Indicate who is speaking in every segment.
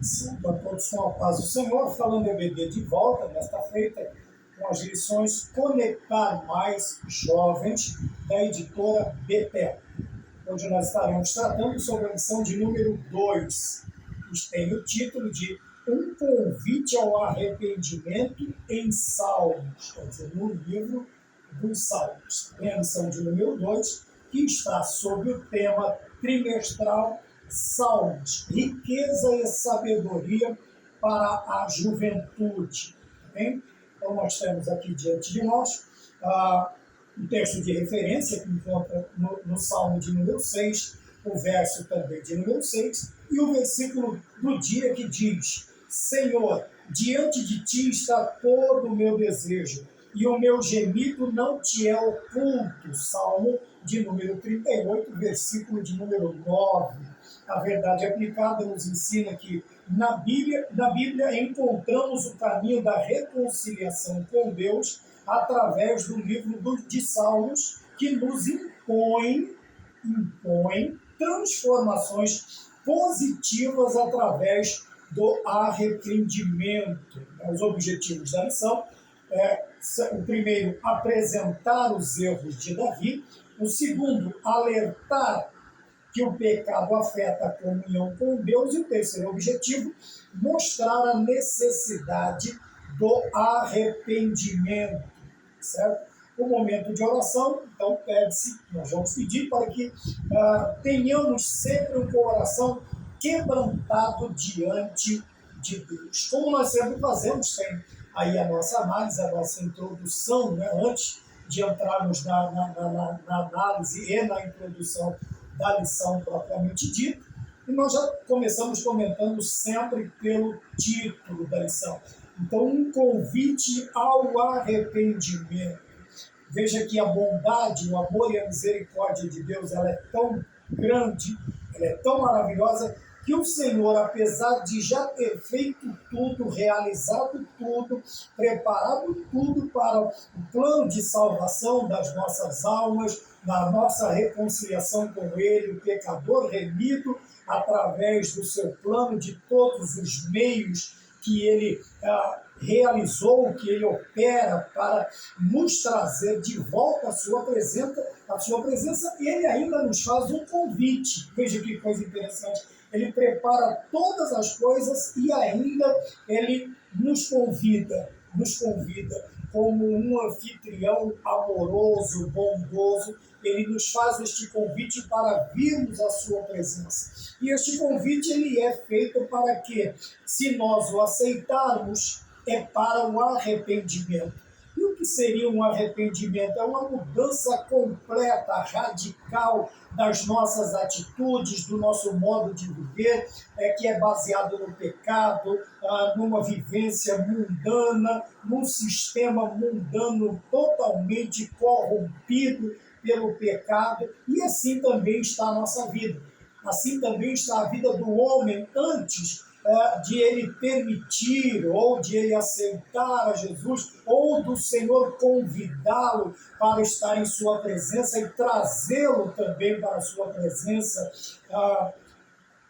Speaker 1: Santo a todos com a paz do Senhor, falando EBD de volta nesta feita com as lições Conectar Mais Jovens da editora Betel. Hoje nós estaremos tratando sobre a lição de número 2, que tem o título de Um Convite ao Arrependimento em Salmos, quer dizer, no livro dos Salmos. Tem a lição de número 2, que está sob o tema trimestral Salmos, riqueza e sabedoria para a juventude. Bem? Então nós temos aqui diante de nós um texto de referência que encontra no Salmo de número 6, o verso também de número 6, e o versículo do dia que diz: Senhor, diante de ti está todo o meu desejo, e o meu gemido não te é oculto. Salmo de número 38, versículo de número 9. A verdade aplicada nos ensina que na Bíblia encontramos o caminho da reconciliação com Deus através do livro de Salmos, que nos impõe transformações positivas através do arrependimento. Os objetivos da lição o primeiro, apresentar os erros de Davi; o segundo, alertar que o pecado afeta a comunhão com Deus; e o terceiro objetivo, mostrar a necessidade do arrependimento, certo? O momento de oração, então, nós vamos pedir para que tenhamos sempre um coração quebrantado diante de Deus. Como nós sempre fazemos, tem aí a nossa análise, a nossa introdução, né? Antes de entrarmos na análise e na introdução da lição propriamente dita, e nós já começamos comentando sempre pelo título da lição. Então, um convite ao arrependimento. Veja que a bondade, o amor e a misericórdia de Deus, ela é tão grande, ela é tão maravilhosa, que o Senhor, apesar de já ter feito tudo, realizado tudo, preparado tudo para o plano de salvação das nossas almas, da nossa reconciliação com Ele, o pecador remido, através do seu plano, de todos os meios que Ele realizou, que Ele opera para nos trazer de volta à sua presença, Ele ainda nos faz um convite. Veja que coisa interessante. Ele prepara todas as coisas e ainda Ele nos convida como um anfitrião amoroso, bondoso. Ele nos faz este convite para virmos à sua presença. E este convite ele é feito para que, se nós o aceitarmos, é para o arrependimento. E o que seria um arrependimento? É uma mudança completa, radical das nossas atitudes, do nosso modo de viver, que é baseado no pecado, numa vivência mundana, num sistema mundano totalmente corrompido pelo pecado. E assim também está a nossa vida. Assim também está a vida do homem antes de ele permitir, ou de ele aceitar a Jesus, ou do Senhor convidá-lo para estar em sua presença e trazê-lo também para a sua presença.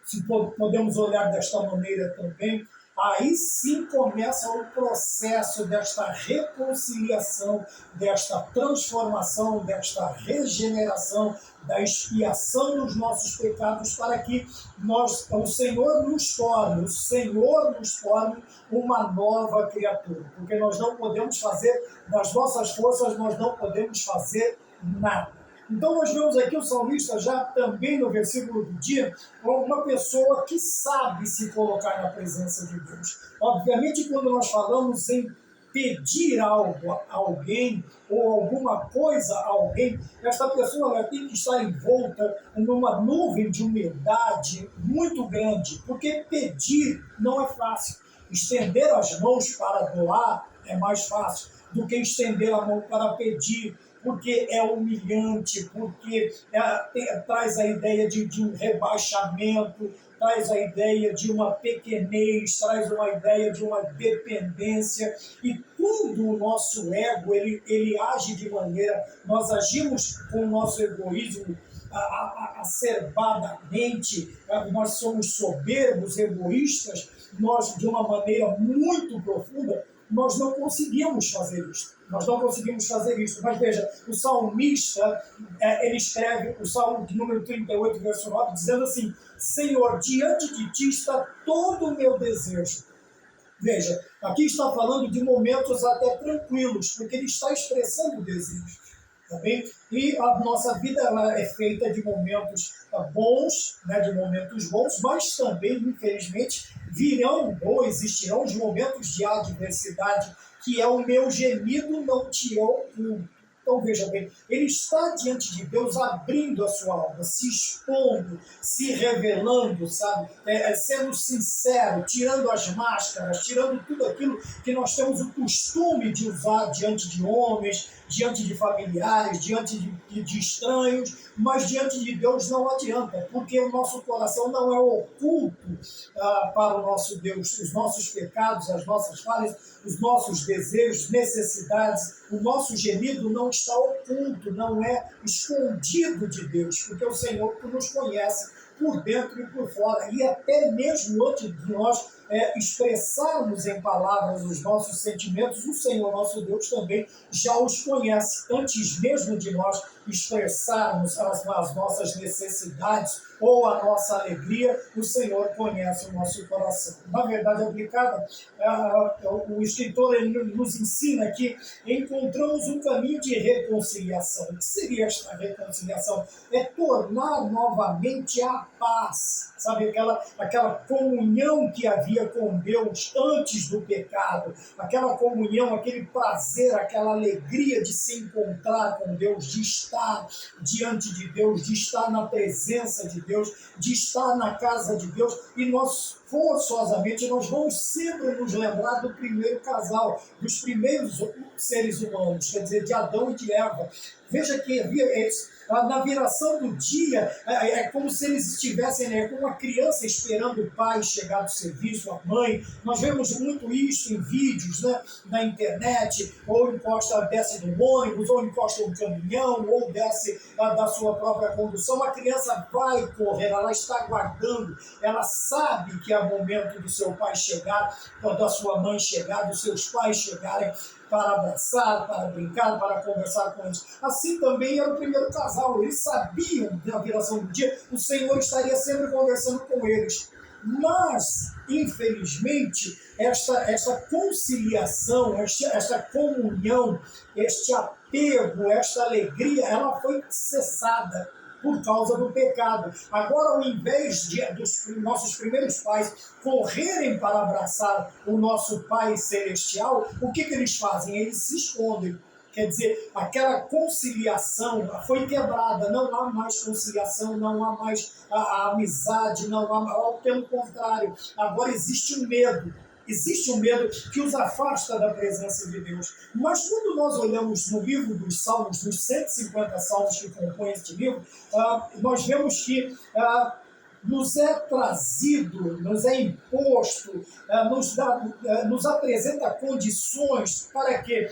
Speaker 1: Se podemos olhar desta maneira também, aí sim começa o processo desta reconciliação, desta transformação, desta regeneração, da expiação dos nossos pecados, para que o Senhor nos torne uma nova criatura. Porque nós não podemos fazer, das nossas forças, nós não podemos fazer nada. Então nós vemos aqui o salmista já também no versículo do dia, uma pessoa que sabe se colocar na presença de Deus. Obviamente, quando nós falamos em pedir algo a alguém ou alguma coisa a alguém, esta pessoa ela tem que estar envolta numa nuvem de humildade muito grande, porque pedir não é fácil. Estender as mãos para doar é mais fácil do que estender a mão para pedir, porque é humilhante, porque traz a ideia de um rebaixamento, traz a ideia de uma pequenez, traz uma ideia de uma dependência. E quando o nosso ego ele age de maneira, nós agimos com o nosso egoísmo acerbadamente, nós somos soberbos, egoístas, nós, de uma maneira muito profunda, nós não conseguimos fazer isso. Nós não conseguimos fazer isso. Mas veja, o salmista, ele escreve o Salmo de número 38, verso 9, dizendo assim: Senhor, diante de ti está todo o meu desejo. Veja, aqui está falando de momentos até tranquilos, porque ele está expressando desejos. Tá bem? E a nossa vida ela é feita de momentos bons, né, de momentos bons, mas também, infelizmente, virão ou existirão os momentos de adversidade, que é o meu gemido não te oculto. Então veja bem, ele está diante de Deus abrindo a sua alma, se expondo, se revelando, sabe? Sendo sincero, tirando as máscaras, tirando tudo aquilo que nós temos o costume de usar diante de homens, diante de familiares, diante de estranhos, mas diante de Deus não adianta, porque o nosso coração não é oculto para o nosso Deus. Os nossos pecados, as nossas falhas, os nossos desejos, necessidades, o nosso gemido não está oculto, não é escondido de Deus, porque o Senhor nos conhece por dentro e por fora, e até mesmo antes de nós expressarmos em palavras os nossos sentimentos, o Senhor nosso Deus também já os conhece, antes mesmo de nós expressarmos as nossas necessidades ou a nossa alegria, o Senhor conhece o nosso coração. Na verdade aplicada, o escritor ele nos ensina que encontramos um caminho de reconciliação. O que seria esta reconciliação? É tornar novamente a paz, sabe, aquela comunhão que havia com Deus antes do pecado, aquela comunhão, aquele prazer, aquela alegria de se encontrar com Deus, de estar diante de Deus, de estar na presença de Deus, de estar na casa de Deus, e nós forçosamente nós vamos sempre nos lembrar do primeiro casal, dos primeiros seres humanos, quer dizer, de Adão e de Eva. Veja que na viração do dia, é como se eles estivessem, como uma criança esperando o pai chegar do serviço, a mãe. Nós vemos muito isso em vídeos, né, na internet, ou desce do ônibus, ou encosta um caminhão, ou desce da sua própria condução. A criança vai correr, ela está aguardando, ela sabe que é o momento do seu pai chegar, da sua mãe chegar, dos seus pais chegarem, para abraçar, para brincar, para conversar com eles. Assim também era o primeiro casal. Eles sabiam, na viração do dia, o Senhor estaria sempre conversando com eles. Mas, infelizmente, esta conciliação, esta comunhão, este apego, esta alegria, ela foi cessada por causa do pecado. Agora, ao invés dos nossos primeiros pais correrem para abraçar o nosso Pai Celestial, o que eles fazem? Eles se escondem. Quer dizer, aquela conciliação foi quebrada, não há mais conciliação, não há mais a amizade, não há, pelo contrário, agora existe um medo. Existe um medo que os afasta da presença de Deus. Mas quando nós olhamos no livro dos Salmos, nos 150 salmos que compõem este livro, nós vemos que nos é trazido, nos é imposto, nos apresenta condições para que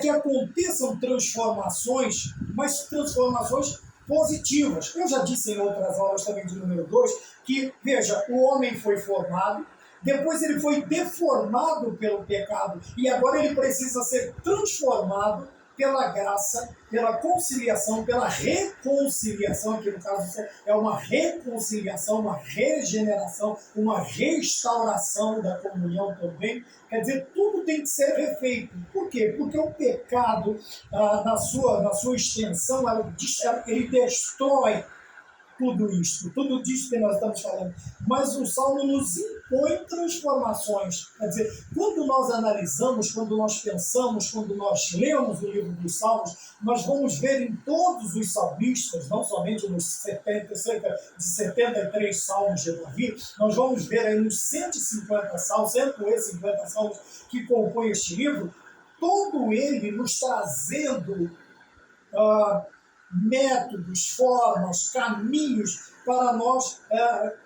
Speaker 1: aconteçam transformações, mas transformações positivas. Eu já disse em outras aulas também de número 2, que, veja, o homem foi formado, depois ele foi deformado pelo pecado, e agora ele precisa ser transformado pela graça, pela conciliação, pela reconciliação, aqui no caso é uma reconciliação, uma regeneração, uma restauração da comunhão também. Quer dizer, tudo tem que ser refeito. Por quê? Porque o pecado, na sua extensão, ele destrói tudo isso que nós estamos falando. Mas o Salmo nos impõe transformações. Quer dizer, quando nós analisamos, quando nós pensamos, quando nós lemos o livro dos Salmos, nós vamos ver em todos os salmistas, não somente nos cerca de 73 salmos de Davi, nós vamos ver aí nos 150 salmos que compõem este livro, todo ele nos trazendo métodos, formas, caminhos para nós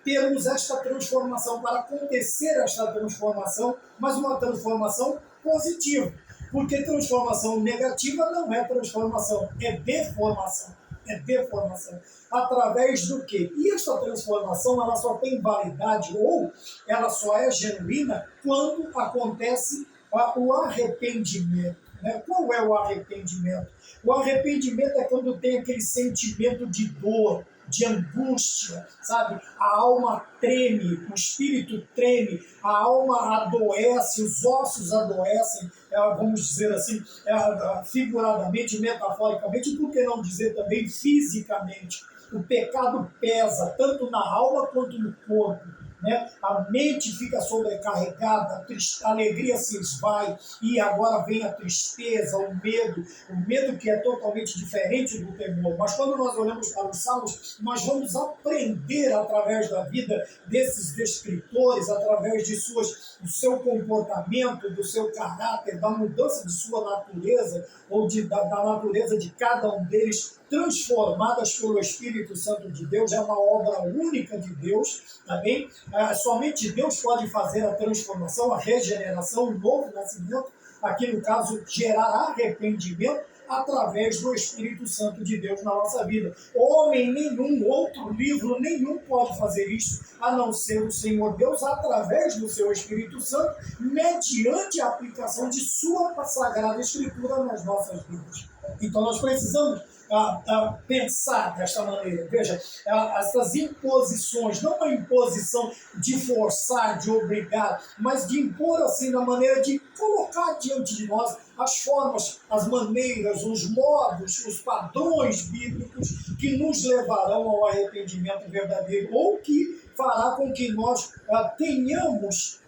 Speaker 1: termos esta transformação, para acontecer esta transformação, mas uma transformação positiva. Porque transformação negativa não é transformação, é deformação. é deformação. Através do quê? E essa transformação ela só tem validade ou ela só é genuína quando acontece o arrependimento. Né? Qual é o arrependimento? O arrependimento é quando tem aquele sentimento de dor, de angústia, sabe? A alma treme, o espírito treme, a alma adoece, os ossos adoecem, vamos dizer assim, figuradamente, metaforicamente, e por que não dizer também fisicamente? O pecado pesa tanto na alma quanto no corpo. Né? A mente fica sobrecarregada, a alegria se esvai e agora vem a tristeza, o medo que é totalmente diferente do temor. Mas quando nós olhamos para os Salmos, nós vamos aprender através da vida desses escritores, através do seu comportamento, do seu caráter, da mudança de sua natureza ou da natureza de cada um deles, transformadas pelo Espírito Santo de Deus. É uma obra única de Deus, tá bem? Somente Deus pode fazer a transformação, a regeneração, o novo nascimento, aqui no caso, gerar arrependimento através do Espírito Santo de Deus na nossa vida. Homem nenhum, outro livro nenhum pode fazer isso, a não ser o Senhor Deus, através do seu Espírito Santo, mediante a aplicação de sua Sagrada Escritura nas nossas vidas. Então nós precisamos pensar desta maneira. Veja, essas imposições, não uma imposição de forçar, de obrigar, mas de impor assim na maneira de colocar diante de nós as formas, as maneiras, os modos, os padrões bíblicos que nos levarão ao arrependimento verdadeiro ou que fará com que nós tenhamos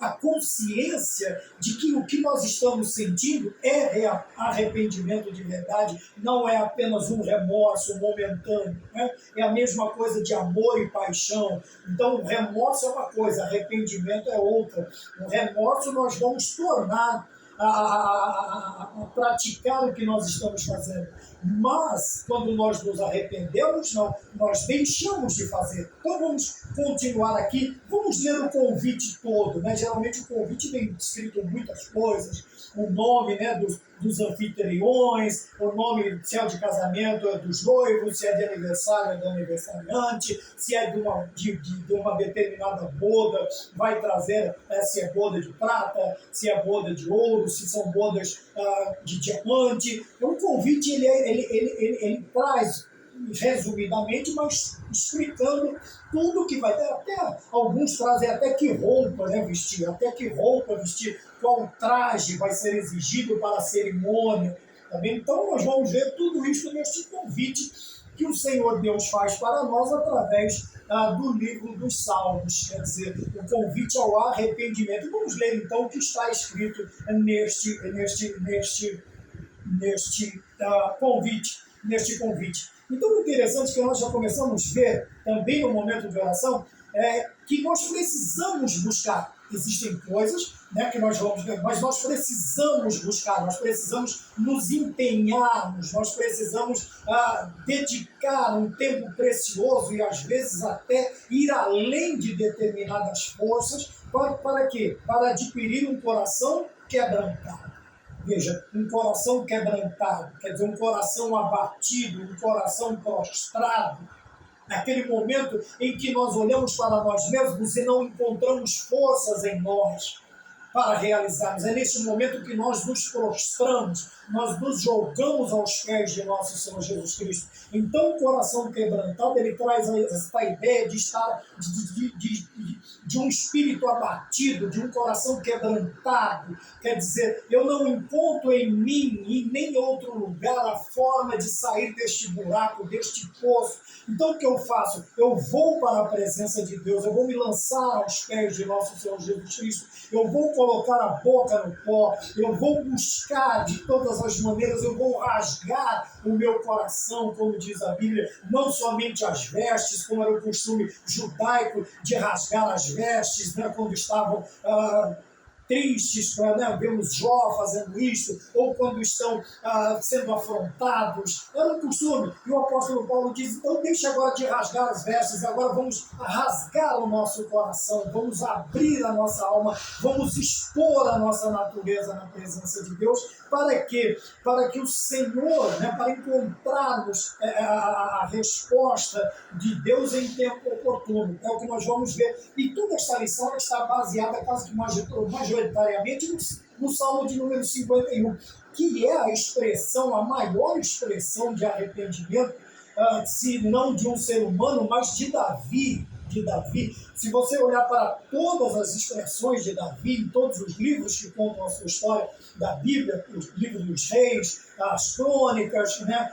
Speaker 1: a consciência de que o que nós estamos sentindo é arrependimento de verdade, não é apenas um remorso momentâneo, né? É a mesma coisa de amor e paixão. Então, o remorso é uma coisa, arrependimento é outra. O remorso nós vamos tornar a praticar o que nós estamos fazendo. Mas, quando nós nos arrependemos, não, nós deixamos de fazer. Então, vamos continuar aqui. Vamos ler o convite todo. Né? Geralmente, o convite vem escrito muitas coisas. O nome, né, dos anfitriões, o nome, se é de casamento, é dos noivos, se é de aniversário, é do aniversariante, se é de uma determinada boda, vai trazer se é boda de prata, se é boda de ouro, se são bodas de diamante. O convite, ele traz, resumidamente, mas explicando tudo que vai ter. Até alguns trazem até que roupa, né, vestir, qual traje vai ser exigido para a cerimônia. Tá bem? Então nós vamos ver tudo isso neste convite que o Senhor Deus faz para nós através do livro dos Salmos, quer dizer, o convite ao arrependimento. Vamos ler então o que está escrito neste convite. Então, o interessante é que nós já começamos a ver, também no momento de oração, que nós precisamos buscar. Existem coisas, né, que nós vamos ver, mas nós precisamos buscar, nós precisamos nos empenharmos, nós precisamos dedicar um tempo precioso e, às vezes, até ir além de determinadas forças. Para quê? Para adquirir um coração quebrantado. Veja, um coração quebrantado, quer dizer, um coração abatido, um coração prostrado, naquele momento em que nós olhamos para nós mesmos e não encontramos forças em nós para realizarmos. É nesse momento que nós nos prostramos, nós nos jogamos aos pés de nosso Senhor Jesus Cristo. Então, o coração quebrantado, ele traz esta ideia de estar, de um espírito abatido, de um coração quebrantado. Quer dizer, eu não encontro em mim e nem em outro lugar a forma de sair deste buraco, deste poço. Então, o que eu faço? Eu vou para a presença de Deus, eu vou me lançar aos pés de nosso Senhor Jesus Cristo, eu vou colocar a boca no pó, eu vou buscar de todas as maneiras, eu vou rasgar o meu coração, como diz a Bíblia, não somente as vestes, como era o costume judaico de rasgar as vestes, né, quando estavam tristes, né? Vemos Jó fazendo isso, ou quando estão sendo afrontados. Era um costume. E o apóstolo Paulo diz, então deixe agora de rasgar as vestes, agora vamos rasgar o nosso coração, vamos abrir a nossa alma, vamos expor a nossa natureza na presença de Deus. Para quê? Para que o Senhor, né, para encontrarmos a resposta de Deus em tempo oportuno. É o que nós vamos ver. E toda esta lição está baseada quase que majoritariamente no Salmo de número 51, que é a expressão, a maior expressão de arrependimento, se não de um ser humano, mas de Davi. Se você olhar para todas as expressões de Davi, em todos os livros que contam a sua história da Bíblia, os livros dos reis, as crônicas, né,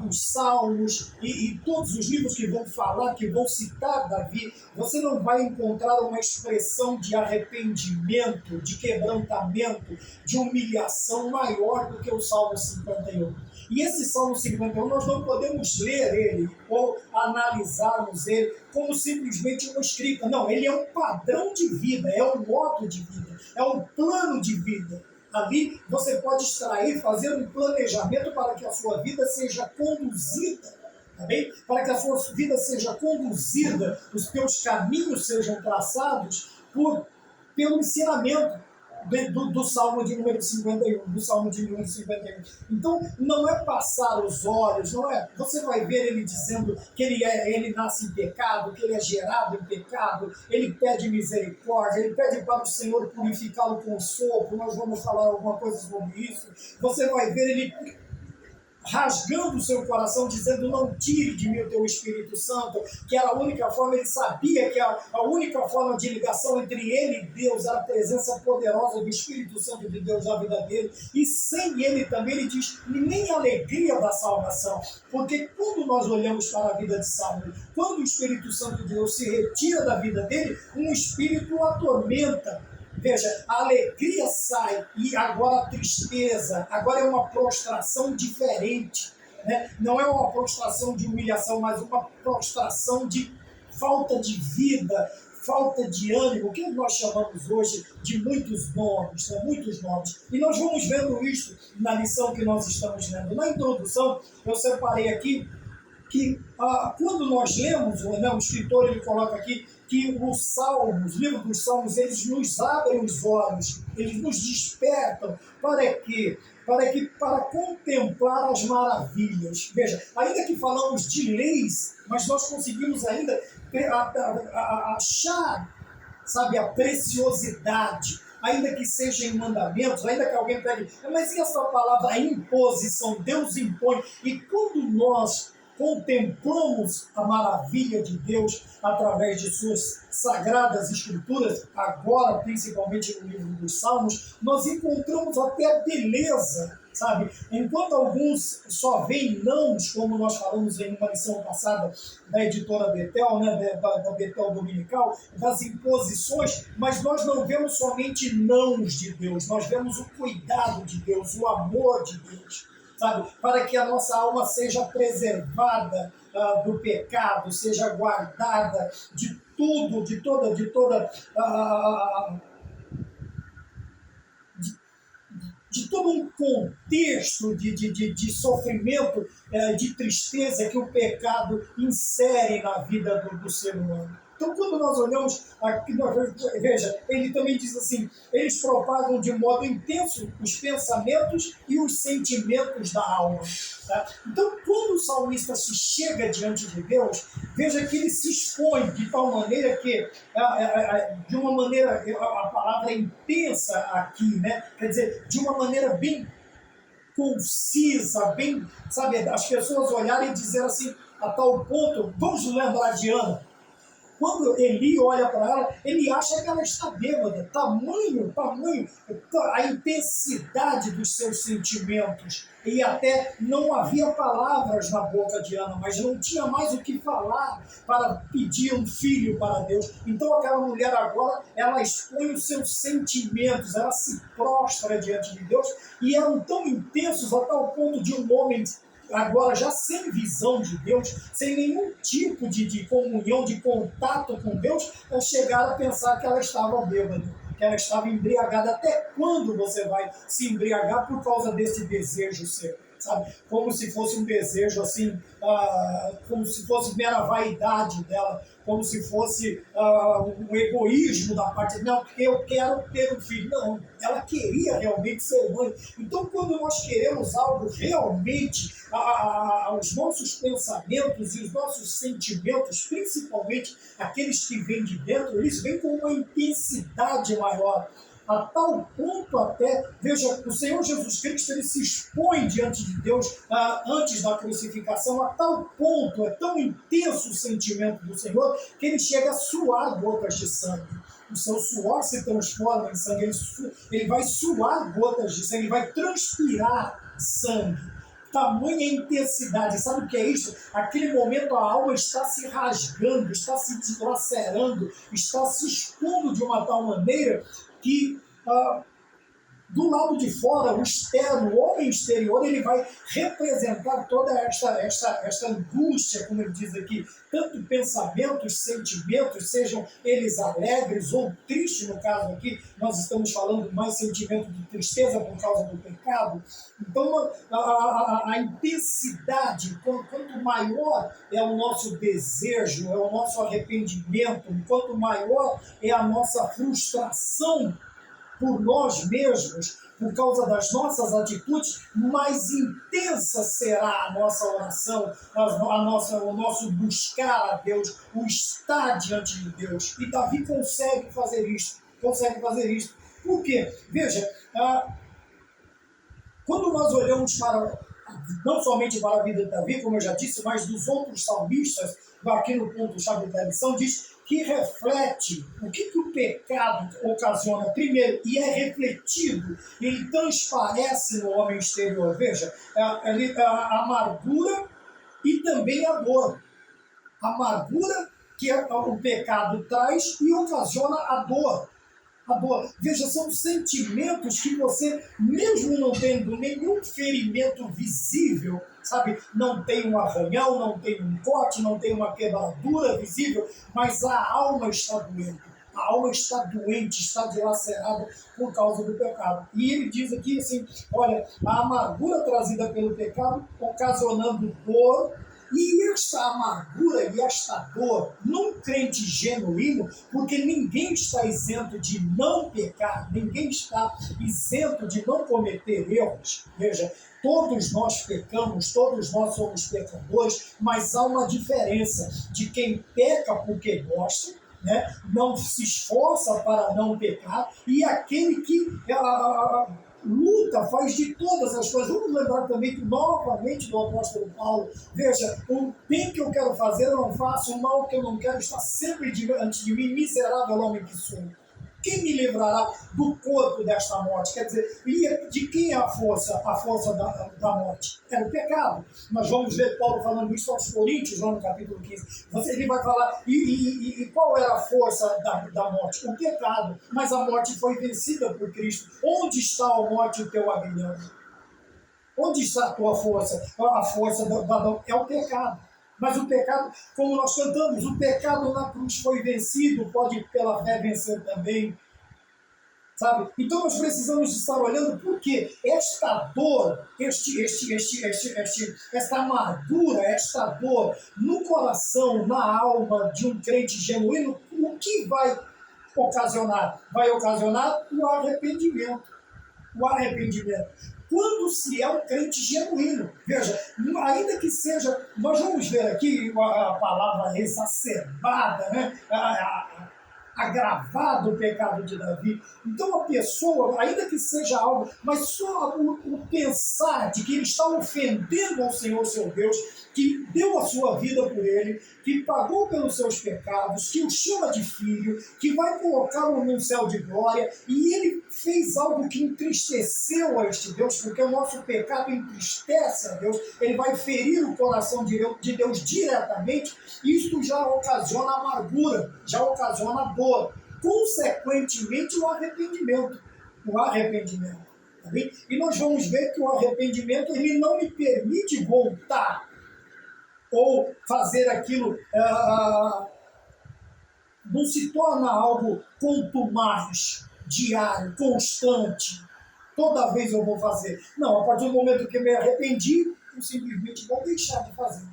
Speaker 1: os salmos e todos os livros que vão falar, que vão citar Davi, você não vai encontrar uma expressão de arrependimento, de quebrantamento, de humilhação maior do que o Salmo 51. E esse Salmo 51, nós não podemos ler ele ou analisarmos ele como simplesmente uma escrita. Não, ele é um padrão de vida, é um modo de vida, é um plano de vida. Ali você pode extrair, fazer um planejamento para que a sua vida seja conduzida, tá bem? Para que a sua vida seja conduzida, os teus caminhos sejam traçados pelo ensinamento do Salmo de número 51, do Salmo de número 51. Então, não é passar os olhos, não é? Você vai ver ele dizendo que ele nasce em pecado, que ele é gerado em pecado, ele pede misericórdia, ele pede para o Senhor purificá-lo com sopro, nós vamos falar alguma coisa sobre isso. Você vai ver ele rasgando o seu coração, dizendo, não tire de mim o teu Espírito Santo, que era a única forma, ele sabia que a única forma de ligação entre ele e Deus era a presença poderosa do Espírito Santo de Deus na vida dele, e sem ele também, ele diz, nem a alegria da salvação, porque quando nós olhamos para a vida de Saul, quando o Espírito Santo de Deus se retira da vida dele, um espírito o atormenta. Veja, a alegria sai e agora a tristeza, agora é uma prostração diferente, né? Não é uma prostração de humilhação, mas uma prostração de falta de vida, falta de ânimo, que nós chamamos hoje de muitos nomes, né? Muitos nomes. E nós vamos vendo isso na lição que nós estamos lendo. Na introdução, eu separei aqui que quando nós lemos, né, o escritor ele coloca aqui que os Salmos, o livro dos Salmos, eles nos abrem os olhos, eles nos despertam para quê? Para contemplar as maravilhas. Veja, ainda que falamos de leis, mas nós conseguimos ainda achar, sabe, a preciosidade, ainda que seja em mandamentos, ainda que alguém pegue, mas e essa palavra imposição? Deus impõe. E quando nós contemplamos a maravilha de Deus através de suas sagradas escrituras, agora principalmente no livro dos Salmos, nós encontramos até a beleza, sabe? Enquanto alguns só veem nãos, como nós falamos em uma lição passada da editora Betel, né, da Betel Dominical, das imposições, mas nós não vemos somente nãos de Deus, nós vemos o cuidado de Deus, o amor de Deus, sabe? Para que a nossa alma seja preservada do pecado, seja guardada de tudo, de todo um contexto de sofrimento, de tristeza que o pecado insere na vida do ser humano. Então, quando nós olhamos aqui, veja, ele também diz assim, eles propagam de modo intenso os pensamentos e os sentimentos da alma. Tá? Então, quando o salmista se chega diante de Deus, veja que ele se expõe de tal maneira que, de uma maneira, a palavra é intensa aqui, né? Quer dizer, de uma maneira bem concisa, bem, sabe, as pessoas olharem e dizer assim, a tal ponto, vamos lembrar de Ana. Quando Eli olha para ela, ele acha que ela está bêbada. Tamanho, a intensidade dos seus sentimentos. E até não havia palavras na boca de Ana, mas não tinha mais o que falar para pedir um filho para Deus. Então aquela mulher agora, ela expõe os seus sentimentos, ela se prostra diante de Deus, e eram tão intensos a tal ponto de um homem agora já sem visão de Deus, sem nenhum tipo de comunhão, de contato com Deus, chegar a pensar que ela estava bêbada, que ela estava embriagada. Até quando você vai se embriagar por causa desse desejo seu? Sabe? Como se fosse um desejo assim, como se fosse mera vaidade dela, como se fosse um egoísmo da parte dela, não, porque eu quero ter um filho. Não, ela queria realmente ser mãe. Então, quando nós queremos algo realmente, os nossos pensamentos e os nossos sentimentos, principalmente aqueles que vêm de dentro, eles vêm com uma intensidade maior. A tal ponto até, veja, o Senhor Jesus Cristo, ele se expõe diante de Deus antes da crucificação, a tal ponto, é tão intenso o sentimento do Senhor, que ele chega a suar gotas de sangue. O seu suor se transforma em sangue, ele vai suar gotas de sangue, ele vai transpirar sangue. Tamanha intensidade, sabe o que é isso? Aquele momento a alma está se rasgando, está se dilacerando, está se expondo de uma tal maneira que do lado de fora, o externo, o homem exterior, ele vai representar toda esta angústia, como ele diz aqui, tanto pensamentos, sentimentos, sejam eles alegres ou tristes, no caso aqui, nós estamos falando mais sentimento de tristeza por causa do pecado. Então, a intensidade, quanto maior é o nosso desejo, é o nosso arrependimento, quanto maior é a nossa frustração por nós mesmos, por causa das nossas atitudes, mais intensa será a nossa oração, o nosso buscar a Deus, o estar diante de Deus. E Davi consegue fazer isso. Por quê? Veja, quando nós olhamos não somente para a vida de Davi, como eu já disse, mas dos outros salmistas, aqui no ponto-chave da lição, diz que reflete o que o pecado ocasiona primeiro e é refletido, ele transparece no homem exterior. Veja, a amargura e também a dor. A amargura que o pecado traz e ocasiona a dor. Veja, são sentimentos que você, mesmo não tendo nenhum ferimento visível, sabe, não tem um arranhão, não tem um corte, não tem uma quebradura visível, mas a alma está doente. A alma está doente, está dilacerada por causa do pecado. E ele diz aqui assim, olha, a amargura trazida pelo pecado, ocasionando dor. E esta amargura e esta dor num crente genuíno, porque ninguém está isento de não pecar, ninguém está isento de não cometer erros. Veja, todos nós pecamos, todos nós somos pecadores, mas há uma diferença de quem peca porque gosta, né, não se esforça para não pecar, e aquele que luta, faz de todas as coisas. Vamos lembrar também que, novamente, do apóstolo Paulo, veja, o bem que eu quero fazer eu não faço, o mal que eu não quero está sempre diante de mim, miserável homem que sou. Quem me livrará do corpo desta morte? Quer dizer, de quem é a força da morte? É o pecado. Nós vamos ver Paulo falando isso aos Coríntios, lá no capítulo 15. Ele vai falar, e qual era a força da morte? O pecado. Mas a morte foi vencida por Cristo. Onde está a morte, o teu aguilhão? Onde está a tua força? A força é o pecado. Mas o pecado, como nós cantamos, o pecado na cruz foi vencido, pode pela fé vencer também. Sabe? Então nós precisamos estar olhando porque esta dor, esta amargura, esta dor no coração, na alma de um crente genuíno, o que vai ocasionar? Vai ocasionar o arrependimento. O arrependimento. Quando se é um crente genuíno. Veja, ainda que seja, nós vamos ver aqui a palavra exacerbada, né? Agravado o pecado de Davi. Então a pessoa, ainda que seja algo, mas só o pensar de que ele está ofendendo ao Senhor seu Deus, que deu a sua vida por ele, que pagou pelos seus pecados, que o chama de filho, que vai colocá-lo num céu de glória, e ele fez algo que entristeceu a este Deus, porque o nosso pecado entristece a Deus, ele vai ferir o coração de Deus diretamente, isto já ocasiona amargura, já ocasiona dor, consequentemente o arrependimento. Tá bem? E nós vamos ver que o arrependimento ele não me permite voltar ou fazer aquilo, não se torna algo contumaz. diário, constante. Toda vez eu vou fazer. Não, a partir do momento que eu me arrependi, eu simplesmente vou deixar de fazer.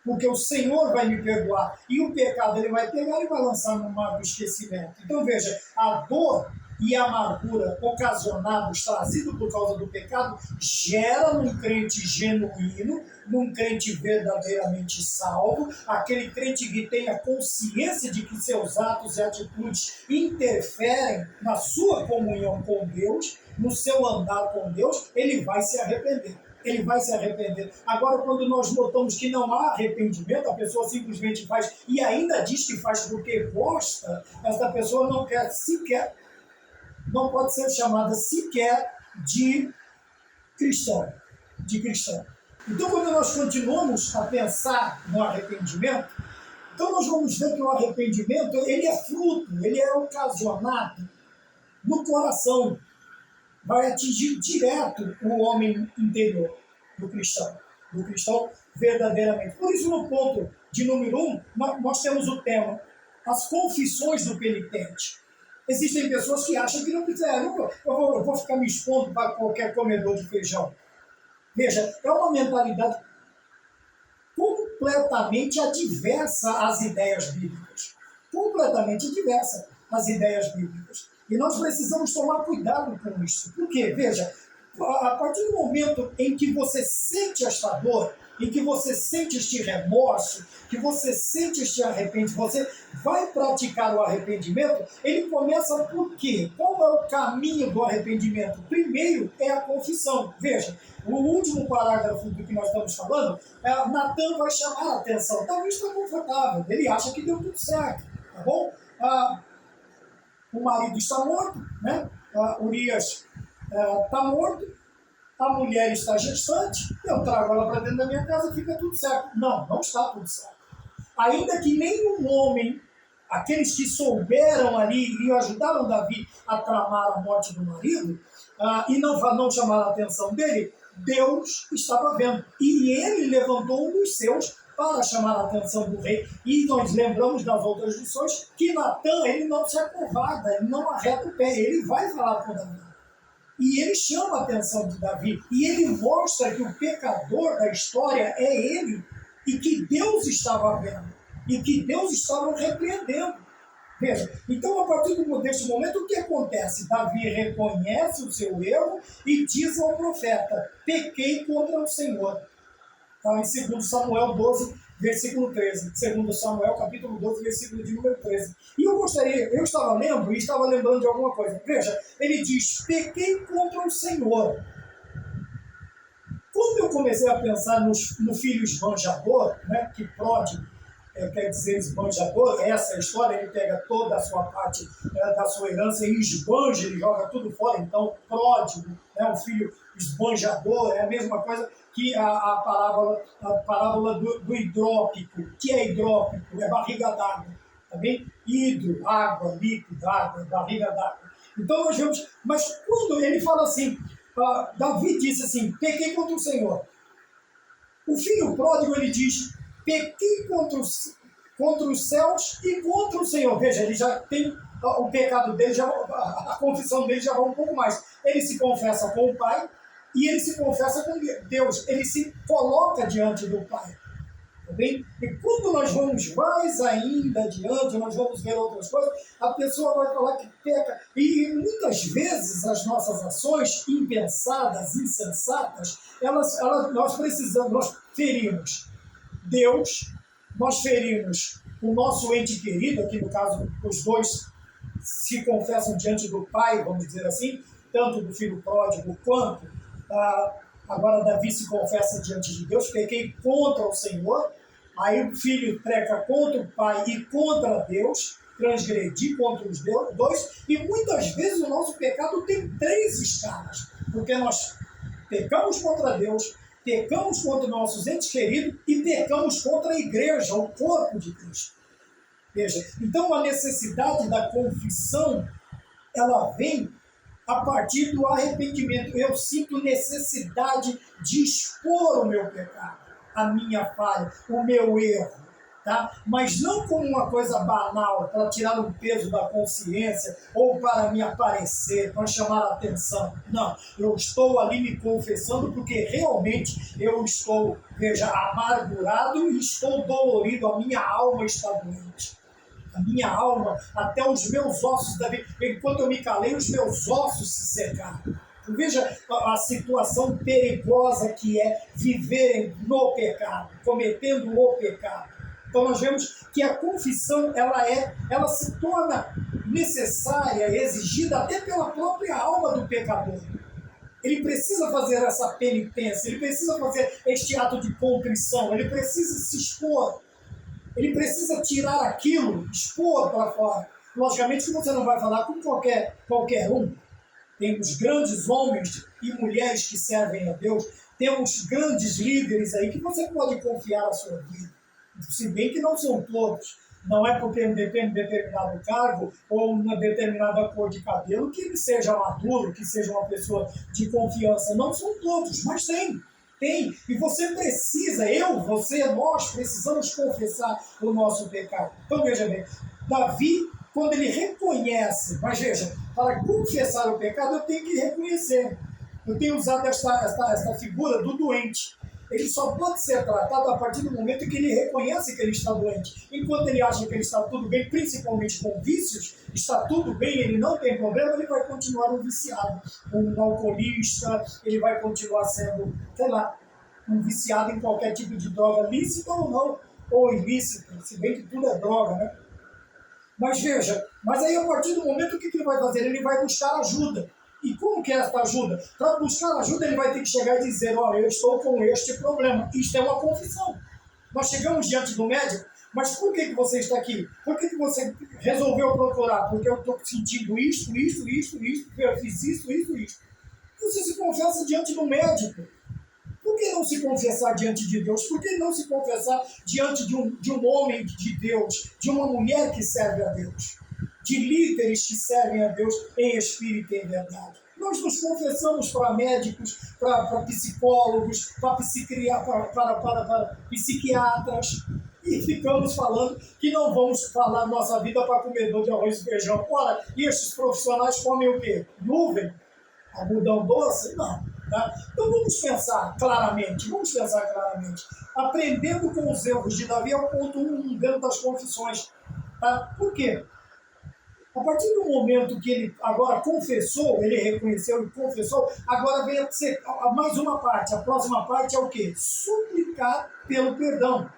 Speaker 1: Porque o Senhor vai me perdoar. E o pecado ele vai pegar e vai lançar no mar do esquecimento. Então veja, a dor e a amargura ocasionados, trazidos por causa do pecado, gera num crente genuíno, num crente verdadeiramente salvo, aquele crente que tem a consciência de que seus atos e atitudes interferem na sua comunhão com Deus, no seu andar com Deus, ele vai se arrepender. Ele vai se arrepender. Agora, quando nós notamos que não há arrependimento, a pessoa simplesmente faz e ainda diz que faz porque gosta, essa pessoa não quer sequer, não pode ser chamada sequer de cristão. Então, quando nós continuamos a pensar no arrependimento, então nós vamos ver que o arrependimento ele é fruto, ele é ocasionado no coração. Vai atingir direto o homem interior do cristão verdadeiramente. Por isso, no ponto de número 1, nós temos o tema, as confissões do penitente. Existem pessoas que acham que não precisa, eu vou ficar me expondo para qualquer comedor de feijão. Veja, é uma mentalidade completamente adversa às ideias bíblicas. Completamente adversa às ideias bíblicas. E nós precisamos tomar cuidado com isso. Por quê? Veja, a partir do momento em que você sente esta dor, em que você sente este remorso, que você sente este arrependimento, você vai praticar o arrependimento, ele começa por quê? Qual é o caminho do arrependimento? Primeiro é a confissão. Veja, o último parágrafo do que nós estamos falando, Natan vai chamar a atenção. Davi está confortável, ele acha que deu tudo certo, tá bom? O marido está morto, né? Urias está morto, a mulher está gestante, eu trago ela para dentro da minha casa, fica tudo certo. Não, não está tudo certo. Ainda que nenhum homem, aqueles que souberam ali e ajudaram Davi a tramar a morte do marido, e não chamaram a atenção dele, Deus estava vendo. E ele levantou um dos seus para chamar a atenção do rei. E nós lembramos das outras lições que Natan, ele não se acovarda, ele não arreta o pé, ele vai falar com Davi. E ele chama a atenção de Davi. E ele mostra que o pecador da história é ele. E que Deus estava vendo. E que Deus estava repreendendo. Veja, então a partir deste momento o que acontece? Davi reconhece o seu erro e diz ao profeta, pequei contra o Senhor. Está em 2 Samuel 12, versículo 13. 2 Samuel, capítulo 12, versículo de número 13. E eu estava lendo e estava lembrando de alguma coisa. Veja, ele diz, pequei contra o Senhor. Quando eu comecei a pensar no filho esbanjador, né, que pródigo, quer dizer esbanjador, essa é a história, ele pega toda a sua parte da sua herança e esbanja, ele joga tudo fora, então pródigo, né, o filho esbanjador, é a mesma coisa que a parábola do hidrópico. O que é hidrópico? É barriga d'água, tá bem? Hidro, água, líquido, água, barriga d'água. Então nós vemos, mas quando ele fala assim, Davi disse assim, pequei contra o Senhor. O filho pródigo, ele diz, pequei contra os céus e contra o Senhor. Veja, ele já tem o pecado dele, a confissão dele já vai um pouco mais. Ele se confessa com o Pai e ele se confessa com Deus. Ele se coloca diante do Pai. Tá bem? E quando nós vamos mais ainda adiante, nós vamos ver outras coisas, a pessoa vai falar que peca. E muitas vezes as nossas ações impensadas, insensatas, nós ferimos Deus, nós ferimos o nosso ente querido, aqui no caso os dois se confessam diante do Pai, vamos dizer assim, tanto do filho pródigo quanto agora Davi se confessa diante de Deus, pequei contra o Senhor, aí o filho treca contra o pai e contra Deus, transgredir contra os dois, e muitas vezes o nosso pecado tem 3 escalas, porque nós pecamos contra Deus, pecamos contra nossos entes queridos e pecamos contra a igreja, o corpo de Cristo. Veja, então a necessidade da confissão, ela vem a partir do arrependimento. Eu sinto necessidade de expor o meu pecado, a minha falha, o meu erro. tá? Mas não como uma coisa banal, para tirar um peso da consciência ou para me aparecer, para chamar a atenção. Não, eu estou ali me confessando porque realmente eu estou, veja, amargurado e estou dolorido, a minha alma está doente. A minha alma, até os meus ossos, enquanto eu me calei, os meus ossos se secaram. Veja a situação perigosa que é viver no pecado, cometendo o pecado. Então nós vemos que a confissão ela se torna necessária, exigida até pela própria alma do pecador. Ele precisa fazer essa penitência, ele precisa fazer este ato de contrição, ele precisa se expor, ele precisa tirar aquilo, expor para fora. Logicamente que você não vai falar com qualquer um. Temos grandes homens e mulheres que servem a Deus, temos grandes líderes aí que você pode confiar a sua vida. Se bem que não são todos. Não é porque ele tem um determinado cargo ou uma determinada cor de cabelo que ele seja maduro, que seja uma pessoa de confiança. Não são todos, mas tem. Tem. E você precisa, você, nós precisamos confessar o nosso pecado. Então veja bem, Davi, quando ele reconhece, mas veja, para confessar o pecado eu tenho que reconhecer. Eu tenho usado esta figura do doente. Ele só pode ser tratado a partir do momento em que ele reconhece que ele está doente. Enquanto ele acha que ele está tudo bem, principalmente com vícios, está tudo bem, ele não tem problema, ele vai continuar um viciado, um alcoolista, ele vai continuar sendo, sei lá, um viciado em qualquer tipo de droga, lícita ou não, ou ilícita, se bem que tudo é droga, né? Mas veja, mas aí a partir do momento o que ele vai fazer? Ele vai buscar ajuda. E como que é esta ajuda? Para buscar ajuda ele vai ter que chegar e dizer, olha, eu estou com este problema. Isto é uma confissão. Nós chegamos diante do médico, mas por que você está aqui? Por que você resolveu procurar? Porque eu estou sentindo isto, eu fiz isso. Você se confessa diante do médico. Por que não se confessar diante de Deus? Por que não se confessar diante de um homem de Deus, de uma mulher que serve a Deus, de líderes que servem a Deus em espírito e em verdade? Nós nos confessamos para médicos, para psicólogos, para psiquiatras, e ficamos falando que não vamos falar nossa vida para comedor de arroz e feijão. Ora, e estes profissionais comem o quê? Nuvem? Algodão doce? Não. Tá? Então vamos pensar claramente. Aprendendo com os erros de Davi é o ponto 1 dentro das confissões. Tá? Por quê? A partir do momento que ele agora confessou, ele reconheceu e confessou, agora vem mais uma parte. A próxima parte é o quê? Suplicar pelo perdão.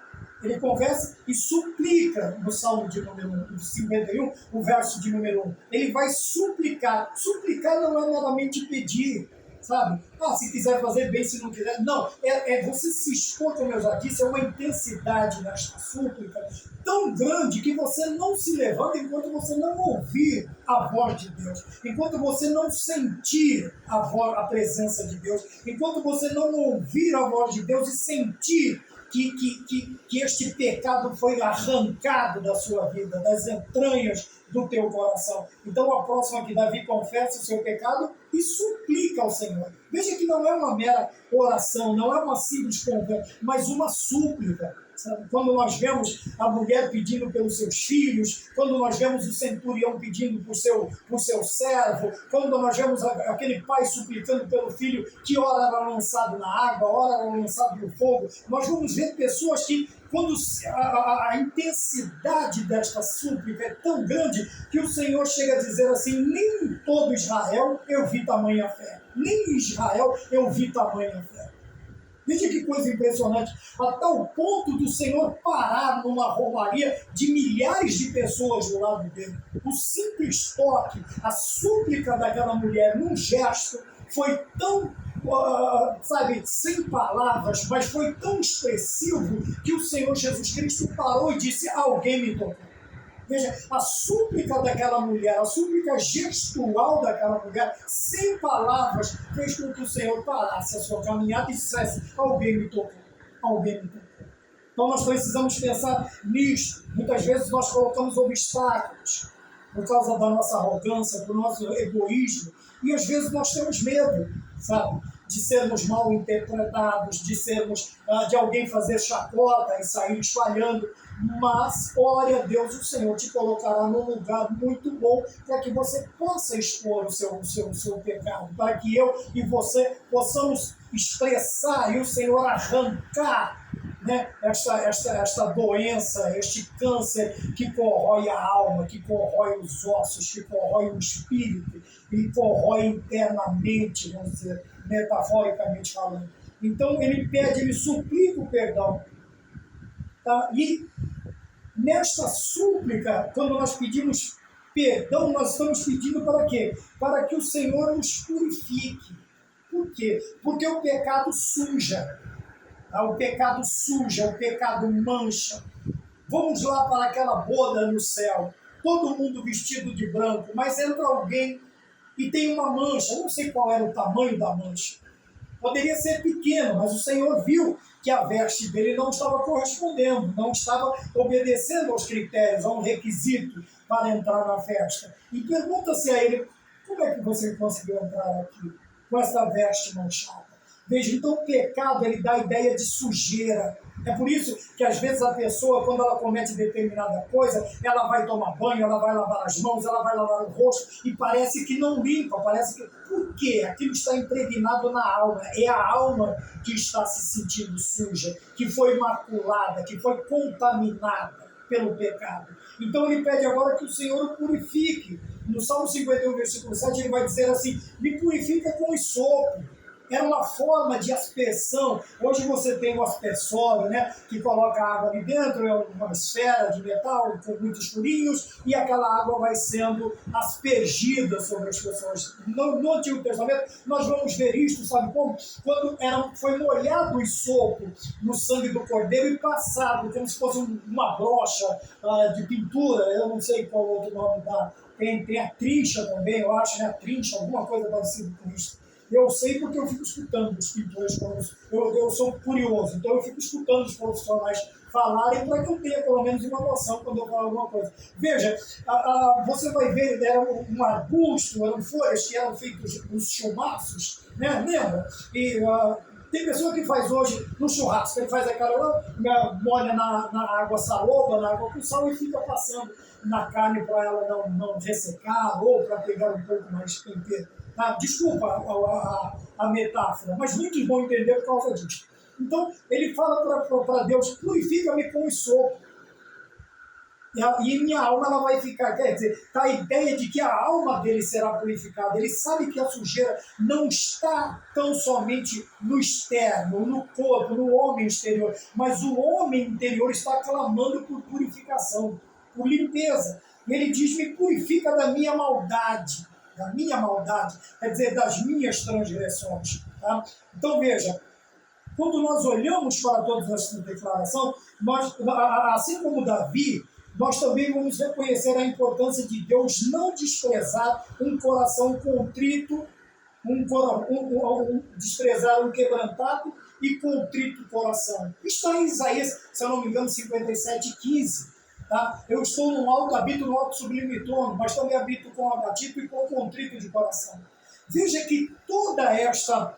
Speaker 1: Ele confessa e suplica no Salmo de número 1, 51, o verso de número 1. Ele vai suplicar. Suplicar não é meramente pedir, sabe? Se quiser fazer bem, se não quiser. Não, é você se expor, como eu já disse, é uma intensidade nesta súplica tão grande que você não se levanta enquanto você não ouvir a voz de Deus, enquanto você não sentir a presença de Deus, enquanto você não ouvir a voz de Deus e sentir que este pecado foi arrancado da sua vida, das entranhas do teu coração. Então a próxima que Davi confessa o seu pecado e suplica ao Senhor. Veja que não é uma mera oração, não é uma simples conversa, mas uma súplica. Sabe? Quando nós vemos a mulher pedindo pelos seus filhos, quando nós vemos o centurião pedindo por seu servo, quando nós vemos aquele pai suplicando pelo filho que ora era lançado na água, ora era lançado no fogo, nós vamos ver pessoas que, quando a intensidade desta súplica é tão grande que o Senhor chega a dizer assim, nem em todo Israel eu vi tamanha fé, nem em Israel eu vi tamanha fé. Veja que coisa impressionante, a tal ponto do Senhor parar numa romaria de milhares de pessoas do lado dele. O simples toque, a súplica daquela mulher, num gesto, foi tão, sem palavras, mas foi tão expressivo que o Senhor Jesus Cristo parou e disse, alguém me tocou. Veja, a súplica daquela mulher, a súplica gestual daquela mulher, sem palavras, fez com que o Senhor parasse a sua caminhada e dissesse, alguém me tocou, alguém me tocou. Então nós precisamos pensar nisto. Muitas vezes nós colocamos obstáculos por causa da nossa arrogância, do nosso egoísmo, e às vezes nós temos medo, sabe? de sermos mal interpretados, de alguém fazer chacota e sair espalhando. Mas, ore a Deus, o Senhor te colocará num lugar muito bom para que você possa expor o seu pecado, para que eu e você possamos expressar e o Senhor arrancar, né, esta doença, este câncer que corrói a alma, que corrói os ossos, que corrói o espírito e corrói internamente, vamos dizer, metaforicamente falando. Então ele pede, ele suplica o perdão. Tá? E nesta súplica, quando nós pedimos perdão, nós estamos pedindo para quê? Para que o Senhor nos purifique. Por quê? Porque o pecado suja. Tá? O pecado suja, o pecado mancha. Vamos lá para aquela boda no céu, todo mundo vestido de branco, mas entra alguém e tem uma mancha. Eu não sei qual era o tamanho da mancha. Poderia ser pequeno, mas o Senhor viu que a veste dele não estava correspondendo, não estava obedecendo aos critérios, a um requisito para entrar na festa. E pergunta-se a ele, como é que você conseguiu entrar aqui com essa veste manchada? Veja, então o pecado, ele dá a ideia de sujeira. É por isso que às vezes a pessoa, quando ela comete determinada coisa, ela vai tomar banho, ela vai lavar as mãos, ela vai lavar o rosto e parece que não limpa, parece que... Por quê? Aquilo está impregnado na alma. É a alma que está se sentindo suja, que foi maculada, que foi contaminada pelo pecado. Então ele pede agora que o Senhor o purifique. No Salmo 51, versículo 7, ele vai dizer assim, me purifica com o sopro. Era uma forma de aspersão. Hoje você tem um aspersório, né, que coloca a água ali dentro, é uma esfera de metal com muitos furinhos, e aquela água vai sendo aspergida sobre as pessoas. No Antigo Testamento, nós vamos ver isto, sabe como? Quando foi molhado o sopro no sangue do cordeiro e passado, como se fosse uma brocha de pintura, eu não sei qual o outro nome dá. Tem a trincha também, eu acho, né, a trincha, alguma coisa parecida com isso. Eu sei porque eu fico escutando os pintores, eu sou curioso, então eu fico escutando os profissionais falarem para que eu tenha pelo menos uma noção quando eu falo alguma coisa. Veja, você vai ver, era um arbusto, eram folhas que eram feitos nos chumaços, né? Lembra? E tem pessoa que faz hoje no churrasco, ele faz aquela, molha na água saloba, na água com sal e fica passando na carne para ela não ressecar ou para pegar um pouco mais de tempero. Desculpa a metáfora, mas muitos vão entender por causa disso. Então, ele fala para Deus, purifica-me com o sopro. E minha alma ela vai ficar, quer dizer, tá a ideia de que a alma dele será purificada. Ele sabe que a sujeira não está tão somente no externo, no corpo, no homem exterior, mas o homem interior está clamando por purificação, por limpeza. E ele diz, me purifica da minha maldade, quer dizer, das minhas transgressões. Tá? Então veja, quando nós olhamos para todas essas declarações, assim como Davi, nós também vamos reconhecer a importância de Deus não desprezar um coração contrito, desprezar um quebrantado e contrito coração. Isso está em Isaías, se eu não me engano, 57:15. Tá? Eu estou no alto, habito no alto sublime trono, mas também habito com abatido e com contrito de coração. Veja que toda esta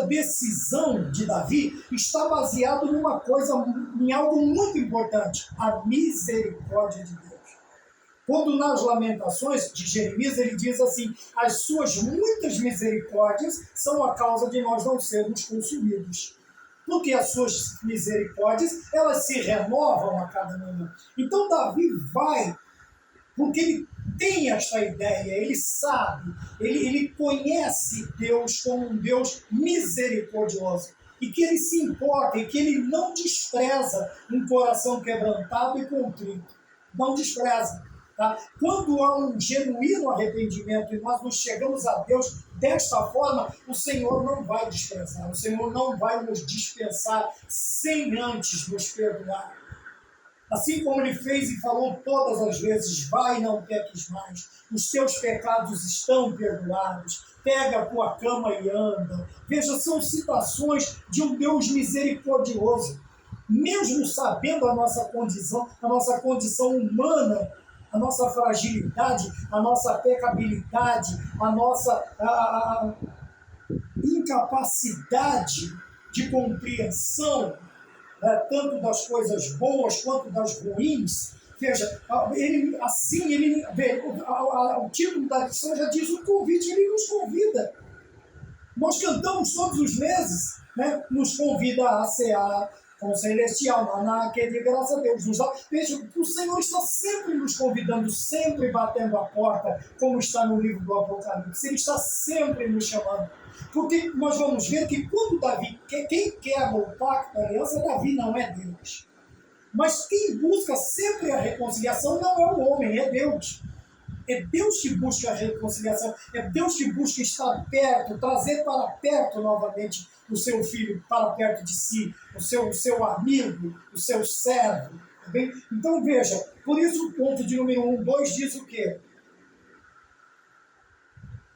Speaker 1: decisão de Davi está baseada numa coisa, em algo muito importante, a misericórdia de Deus. Quando nas Lamentações de Jeremias ele diz assim, as suas muitas misericórdias são a causa de nós não sermos consumidos. Porque as suas misericórdias, elas se renovam a cada manhã. Então Davi vai, porque ele tem esta ideia, ele sabe, ele conhece Deus como um Deus misericordioso. E que ele se importa, e que ele não despreza um coração quebrantado e contrito. Não despreza. Tá? Quando há um genuíno arrependimento e nós nos chegamos a Deus desta forma, o Senhor não vai desprezar, o Senhor não vai nos dispensar sem antes nos perdoar. Assim como ele fez e falou todas as vezes, vai e não peques mais, os teus pecados estão perdoados, pega a tua cama e anda. Veja, são citações de um Deus misericordioso. Mesmo sabendo a nossa condição humana, a nossa fragilidade, a nossa pecabilidade, a nossa incapacidade de compreensão, né, tanto das coisas boas quanto das ruins. Veja, o título da lição já diz o convite, ele nos convida. Nós cantamos todos os meses, né? Nos convida a cear com o celestial, maná, que de graça a Deus nos dá. Veja, o Senhor está sempre nos convidando, sempre batendo a porta, como está no livro do Apocalipse. Ele está sempre nos chamando. Porque nós vamos ver que quando Davi, quem quebra o pacto da aliança, Davi não é Deus. Mas quem busca sempre a reconciliação não é o homem, é Deus. É Deus que busca a reconciliação, é Deus que busca estar perto, trazer para perto novamente o seu filho, para perto de si, o seu amigo, o seu servo. Tá bem? Então veja, por isso o ponto de número 1, 2 diz o quê?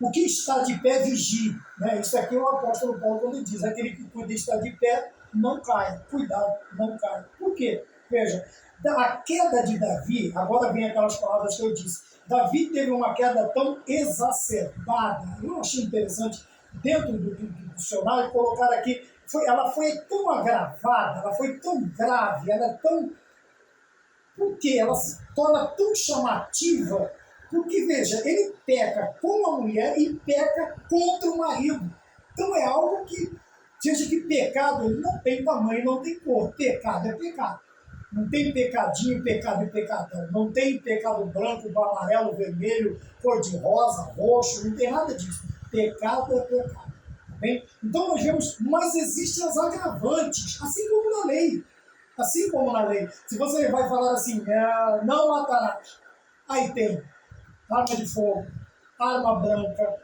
Speaker 1: O que está de pé vigie. Né? Isso aqui é o apóstolo Paulo quando ele diz, aquele que cuida está de pé, não cai. Cuidado, não cai. Por quê? Veja, a queda de Davi, agora vem aquelas palavras que eu disse, Davi teve uma queda tão exacerbada, eu achei interessante, dentro do dicionário, colocar aqui, ela foi tão agravada, ela foi tão grave, ela é tão... Por quê? Ela se torna tão chamativa, porque, veja, ele peca com a mulher e peca contra o marido. Então é algo que, seja que pecado, ele não tem tamanho, não tem cor, pecado é pecado. Não tem pecadinho, pecado e pecadão. Não tem pecado branco, amarelo, vermelho, cor de rosa, roxo, não tem nada disso. Pecado é pecado. Tá bem? Então nós vemos, mas existem as agravantes, assim como na lei. Assim como na lei. Se você vai falar assim, não matarás, aí tem arma de fogo, arma branca,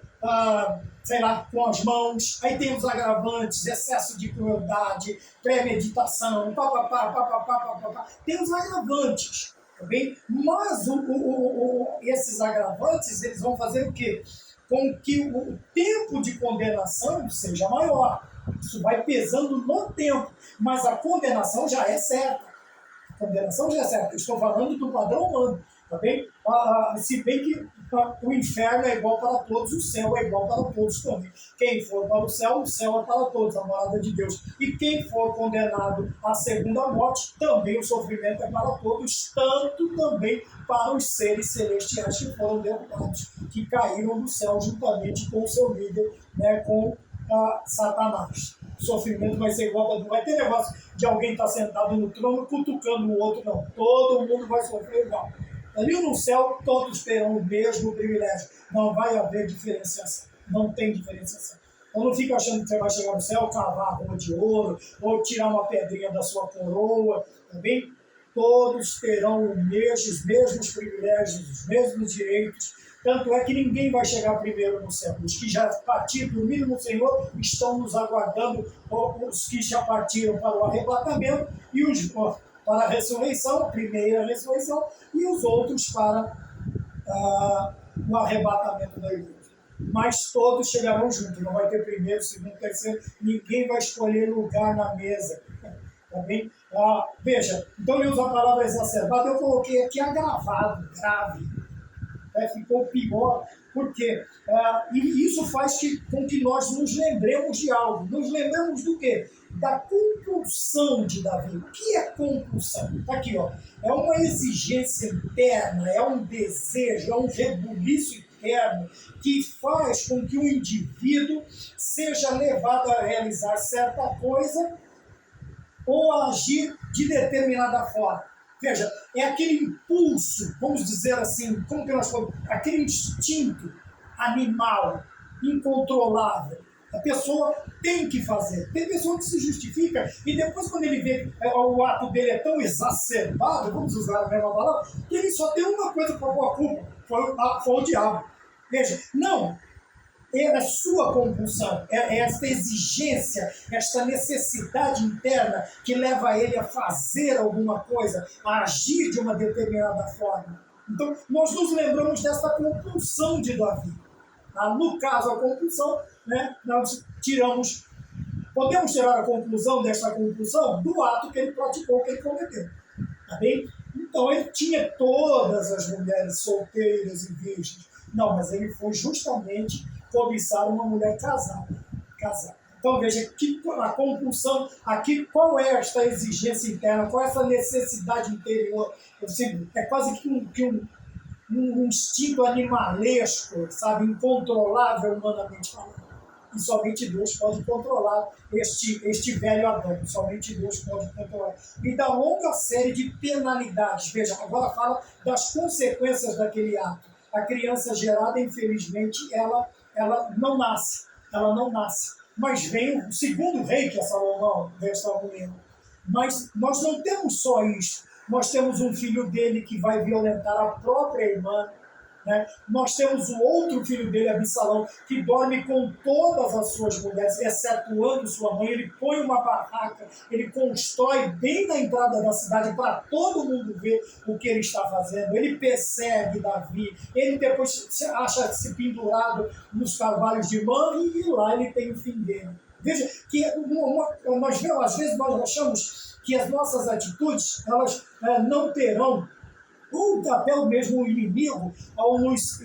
Speaker 1: sei lá, com as mãos, aí tem os agravantes, excesso de crueldade, premeditação, papapá, tem os agravantes, tá bem? Mas esses agravantes, eles vão fazer o quê? Com que o tempo de condenação seja maior. Isso vai pesando no tempo, mas a condenação já é certa. A condenação já é certa. Eu estou falando do padrão humano, tá bem? Se bem que o inferno é igual para todos, o céu é igual para todos também. Quem for para o céu é para todos, a morada de Deus. E quem for condenado à segunda morte, também o sofrimento é para todos, tanto também para os seres celestiais que foram derrotados, que caíram do céu juntamente com o seu líder, né, com Satanás. O sofrimento vai ser igual, não vai ter negócio de alguém estar sentado no trono cutucando o outro, não. Todo mundo vai sofrer igual. Ali no céu, todos terão o mesmo privilégio. Não vai haver diferenciação. Não tem diferenciação. Então não fica achando que você vai chegar no céu, cavar a rua de ouro, ou tirar uma pedrinha da sua coroa. Tá bem? Todos terão os mesmos privilégios, os mesmos direitos. Tanto é que ninguém vai chegar primeiro no céu. Os que já partiram, dormiram no Senhor, estão nos aguardando. Os que já partiram para o arrebatamento e os para a ressurreição, a primeira ressurreição, e os outros para o arrebatamento da igreja. Mas todos chegarão juntos, não vai ter primeiro, segundo, terceiro, ninguém vai escolher lugar na mesa. Tá bem? Veja, então eu uso a palavra exacerbada, eu coloquei aqui agravado, grave. Ficou pior, porque e isso faz com que nós nos lembremos de algo. Nos lembramos do quê? Da compulsão de Davi. O que é compulsão? Está aqui, ó. É uma exigência interna, é um desejo, é um rebuliço interno que faz com que o indivíduo seja levado a realizar certa coisa ou a agir de determinada forma. Veja, é aquele impulso, vamos dizer assim, como que nós falamos, aquele instinto animal, incontrolável. A pessoa tem que fazer. Tem pessoa que se justifica e depois quando ele vê o ato dele é tão exacerbado, vamos usar a mesma palavra, que ele só tem uma coisa para pôr a culpa, foi o diabo. Veja, não. É a sua compulsão, é esta exigência, esta necessidade interna que leva ele a fazer alguma coisa, a agir de uma determinada forma. Então, nós nos lembramos desta compulsão de Davi. No caso, a compulsão, né, nós podemos tirar a conclusão desta compulsão do ato que ele praticou, que ele cometeu. Tá bem? Então ele tinha todas as mulheres solteiras e virgens. Não, mas ele foi justamente cobiçar uma mulher casada. Então veja que a compulsão, aqui qual é esta exigência interna, qual é essa necessidade interior? É quase que um instinto animalesco, sabe, incontrolável humanamente falando. E somente Deus pode controlar este velho Adão, somente Deus pode controlar. E dá longa série de penalidades. Veja, agora fala das consequências daquele ato. A criança gerada, infelizmente, ela não nasce. Ela não nasce. Mas vem o segundo rei, que é Salomão, desta mulher. Mas nós não temos só isso. Nós temos um filho dele que vai violentar a própria irmã. Né? Nós temos o outro filho dele, Absalão, que dorme com todas as suas mulheres, excetuando sua mãe. Ele põe uma barraca, ele constrói bem na entrada da cidade para todo mundo ver o que ele está fazendo. Ele persegue Davi, ele depois acha-se pendurado nos cavalos de Mamre e lá ele tem o fim dele. Veja que às vezes nós achamos que as nossas atitudes elas não terão ou até o mesmo inimigo, ao nos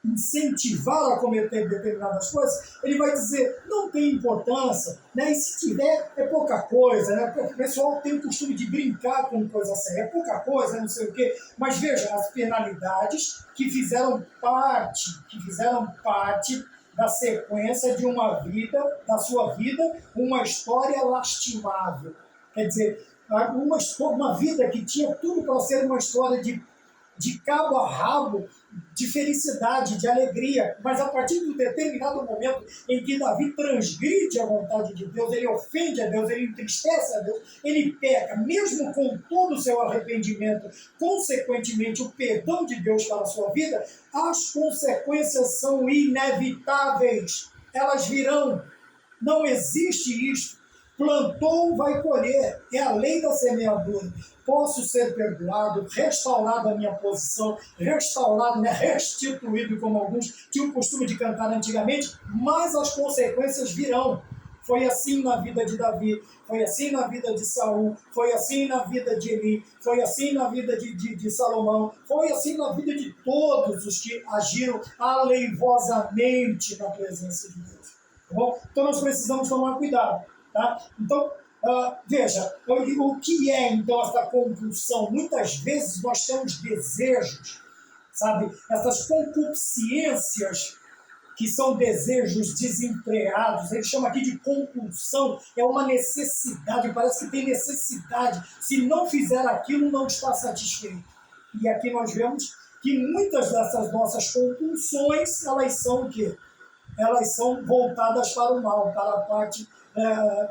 Speaker 1: incentivar a cometer determinadas coisas, ele vai dizer, não tem importância, né? E se tiver, é pouca coisa, né? O pessoal tem o costume de brincar com coisa séria, é pouca coisa, não sei o quê, mas veja, as penalidades que fizeram parte da sequência de uma vida, da sua vida, uma história lastimável. Quer dizer, uma vida que tinha tudo para ser uma história de cabo a rabo, de felicidade, de alegria, mas a partir de um determinado momento em que Davi transgride a vontade de Deus, ele ofende a Deus, ele entristece a Deus, ele peca, mesmo com todo o seu arrependimento, consequentemente o perdão de Deus para a sua vida, as consequências são inevitáveis, elas virão, não existe isto. Plantou, vai colher. É a lei da semeadura. Posso ser perdoado, restaurado a minha posição, restaurado, né, restituído, como alguns tinham o costume de cantar antigamente, mas as consequências virão. Foi assim na vida de Davi, foi assim na vida de Saul, foi assim na vida de Eli, foi assim na vida de Salomão, foi assim na vida de todos os que agiram aleivosamente na presença de Deus. Tá bom? Então nós precisamos tomar cuidado. Tá? Então, veja, o que é então essa compulsão? Muitas vezes nós temos desejos, sabe? Essas concupiscências que são desejos desempregados, ele chama aqui de compulsão, é uma necessidade, parece que tem necessidade, se não fizer aquilo não está satisfeito. E aqui nós vemos que muitas dessas nossas compulsões, elas são o quê? Elas são voltadas para o mal, para a parte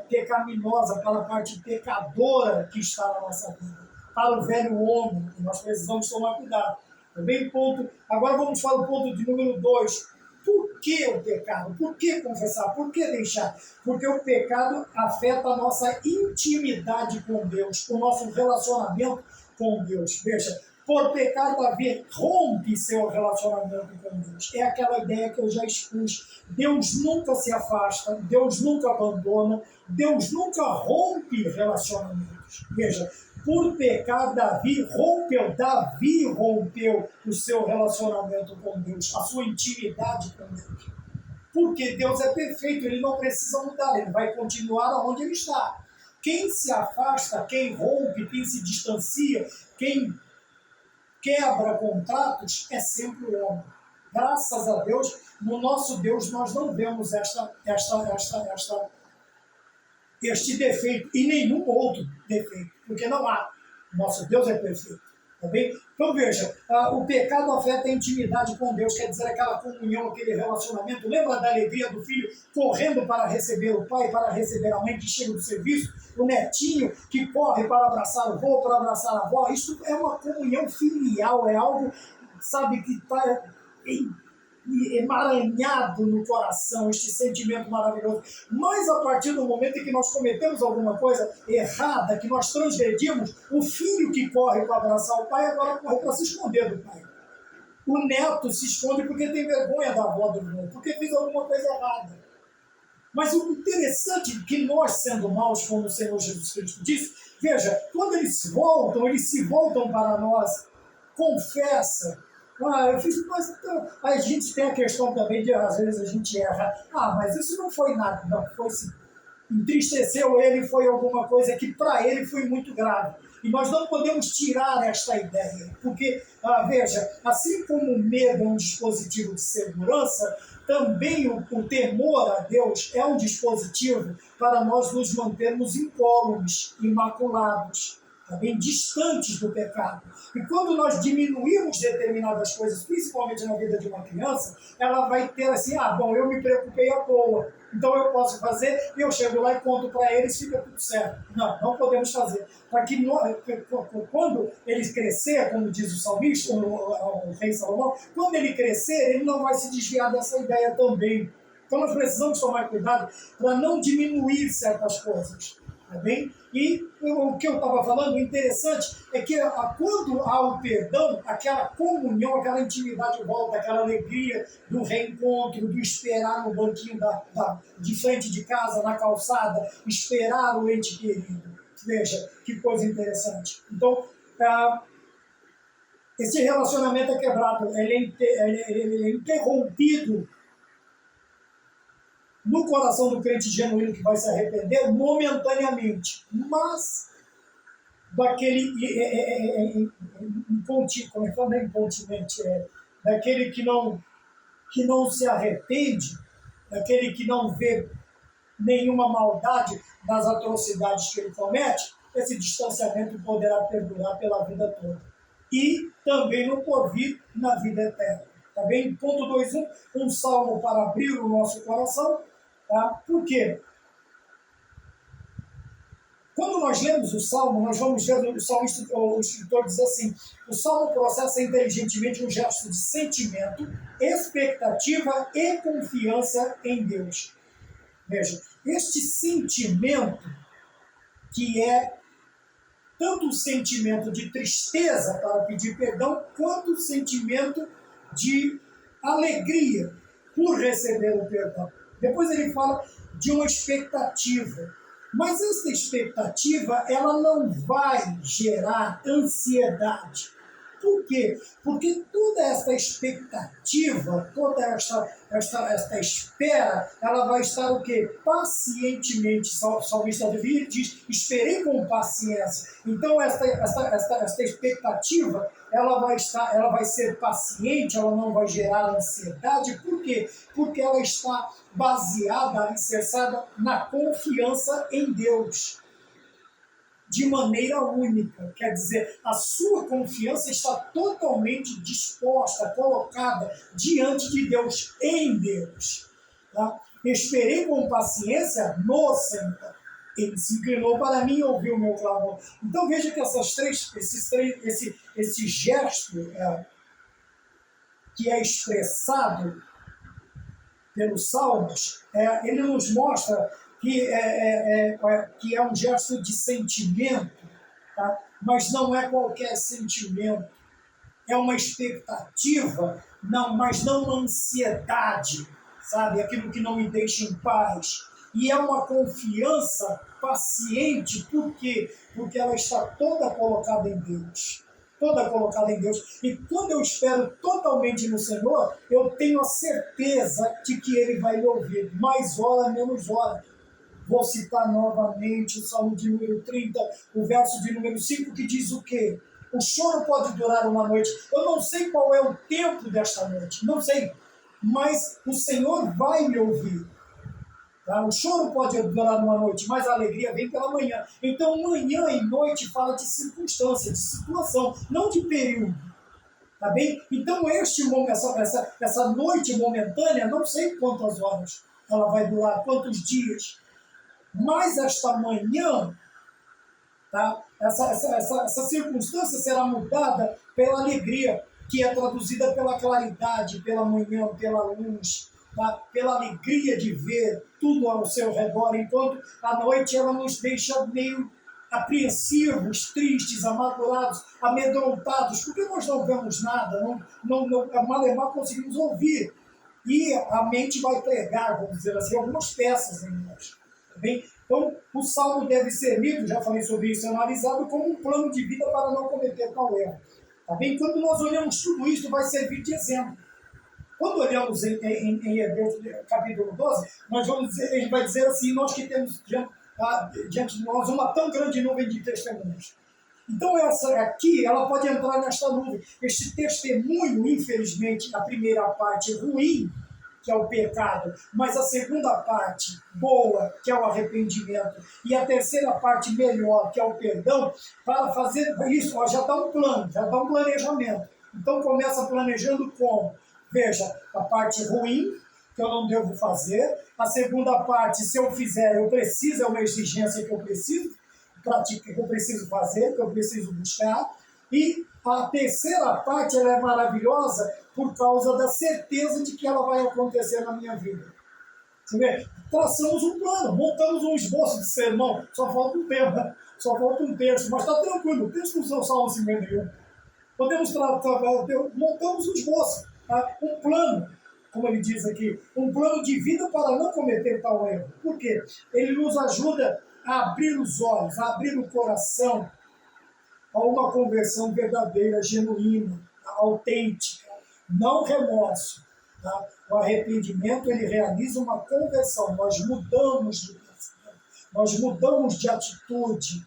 Speaker 1: pecaminosa, para a parte pecadora que está na nossa vida, para o velho homem, que nós precisamos tomar cuidado. Também ponto. Agora vamos para o ponto de número 2. Por que o pecado? Por que confessar? Por que deixar? Porque o pecado afeta a nossa intimidade com Deus, o nosso relacionamento com Deus. Veja, por pecar, Davi rompe seu relacionamento com Deus. É aquela ideia que eu já expus. Deus nunca se afasta, Deus nunca abandona, Deus nunca rompe relacionamentos. Veja, por pecar, Davi rompeu o seu relacionamento com Deus, a sua intimidade com Deus. Porque Deus é perfeito, ele não precisa mudar, ele vai continuar onde ele está. Quem se afasta, quem rompe, quem se distancia, quem quebra contratos é sempre o homem. Graças a Deus, no nosso Deus nós não vemos este defeito e nenhum outro defeito, porque não há. Nosso Deus é perfeito. Tá bem? Então veja, o pecado afeta a intimidade com Deus, quer dizer, aquela comunhão, aquele relacionamento. Lembra da alegria do filho correndo para receber o pai, para receber a mãe que chega do serviço? O netinho que corre para abraçar o avô, para abraçar a avó. Isso é uma comunhão filial, é algo, sabe, que está emaranhado no coração, este sentimento maravilhoso. Mas a partir do momento em que nós cometemos alguma coisa errada, que nós transgredimos, o filho que corre para abraçar o pai agora corre para se esconder do pai. O neto se esconde porque tem vergonha da avó do irmão, porque fez alguma coisa errada. Mas o interessante é que nós, sendo maus, como o Senhor Jesus Cristo disse, Veja, quando eles se voltam para nós, confessa. Eu fiz, mas então, a gente tem a questão também de, às vezes, a gente erra. Mas isso não foi nada. Não, foi sim. Entristeceu ele, foi alguma coisa que para ele foi muito grave. E nós não podemos tirar esta ideia, porque, veja, assim como o medo é um dispositivo de segurança, também o temor a Deus é um dispositivo para nós nos mantermos incólumes, imaculados, também distantes do pecado. E quando nós diminuímos determinadas coisas, principalmente na vida de uma criança, ela vai ter assim, bom, eu me preocupei à toa, então eu posso fazer, eu chego lá e conto para eles, fica tudo certo. Não, não podemos fazer. Para que quando ele crescer, como diz o salmista, o rei Salomão, quando ele crescer, ele não vai se desviar dessa ideia também. Então nós precisamos tomar cuidado para não diminuir certas coisas. Tá bem? E o que eu estava falando, o interessante é que quando há o perdão, aquela comunhão, aquela intimidade volta, aquela alegria do reencontro, do esperar no banquinho de frente de casa, na calçada, esperar o ente querido. Veja, que coisa interessante. Então, esse relacionamento é quebrado, ele é interrompido no coração do crente genuíno que vai se arrepender momentaneamente, mas daquele incontinente, daquele que não se arrepende, daquele que não vê nenhuma maldade nas atrocidades que ele comete, esse distanciamento poderá perdurar pela vida toda. E também no porvir, na vida eterna. Tá bem? Ponto 2.1, um salmo para abrir o nosso coração. Tá? Por quê? Quando nós lemos o Salmo, nós vamos ver o escritor diz assim: o Salmo processa inteligentemente um gesto de sentimento, expectativa e confiança em Deus. Veja, este sentimento, que é tanto o sentimento de tristeza para pedir perdão, quanto o sentimento de alegria por receber o perdão. Depois ele fala de uma expectativa. Mas essa expectativa, ela não vai gerar ansiedade. Por quê? Porque toda essa expectativa, toda esta espera, ela vai estar o quê? Pacientemente. O salmista Davi diz, esperei com paciência. Então, esta expectativa, ela vai ser paciente, ela não vai gerar ansiedade. Por quê? Porque ela está baseada, alicerçada na confiança em Deus. De maneira única, quer dizer, a sua confiança está totalmente disposta, colocada diante de Deus, em Deus. Tá? Esperei com paciência no Senhor. Ele se inclinou para mim e ouviu o meu clamor. Então veja que esse gesto que é expressado pelos Salmos, ele nos mostra que é um gesto de sentimento, tá? Mas não é qualquer sentimento. É uma expectativa, mas não uma ansiedade, sabe? Aquilo que não me deixa em paz. E é uma confiança paciente, por quê? Porque ela está toda colocada em Deus. Toda colocada em Deus. E quando eu espero totalmente no Senhor, eu tenho a certeza de que Ele vai me ouvir. Mais hora, menos hora. Vou citar novamente o Salmo de número 30, o verso de número 5, que diz o quê? O choro pode durar uma noite. Eu não sei qual é o tempo desta noite, não sei. Mas o Senhor vai me ouvir. Tá? O choro pode durar uma noite, mas a alegria vem pela manhã. Então, manhã e noite fala de circunstância, de situação, não de período. Tá bem? Então, essa noite momentânea, não sei quantas horas ela vai durar, quantos dias. Mas esta manhã, tá? essa circunstância será mudada pela alegria, que é traduzida pela claridade, pela manhã, pela luz, tá? Pela alegria de ver tudo ao seu redor, enquanto a noite ela nos deixa meio apreensivos, tristes, amargurados, amedrontados, porque nós não vemos nada, mal conseguimos ouvir. E a mente vai pregar, vamos dizer assim, algumas peças em nós. Bem, Então, o Salmo deve ser lido, já falei sobre isso, analisado como um plano de vida para não cometer tal erro. Tá bem? Quando nós olhamos tudo isso, vai servir de exemplo. Quando olhamos em Hebreus capítulo 12, ele vai dizer assim, nós que temos diante de nós uma tão grande nuvem de testemunhas. Então essa aqui, ela pode entrar nesta nuvem. Este testemunho, infelizmente, a primeira parte ruim, que é o pecado, mas a segunda parte boa, que é o arrependimento, e a terceira parte melhor, que é o perdão, para fazer isso, já dá um plano, já dá um planejamento. Então começa planejando como? Veja, a parte ruim, que eu não devo fazer. A segunda parte, se eu fizer, eu preciso, é uma exigência que eu preciso praticar, que eu preciso fazer, que eu preciso buscar. E a terceira parte, ela é maravilhosa por causa da certeza de que ela vai acontecer na minha vida. Você vê? Traçamos um plano, montamos um esboço de sermão, só falta um tema, só falta um texto, mas está tranquilo, o texto do Salmo 51. Podemos montamos um esboço, tá? Um plano, como ele diz aqui, um plano de vida para não cometer tal erro. Por quê? Ele nos ajuda a abrir os olhos, a abrir o coração a uma conversão verdadeira, genuína, autêntica, não remorso. Tá? O arrependimento, ele realiza uma conversão, nós mudamos de pensamento, nós mudamos de atitude,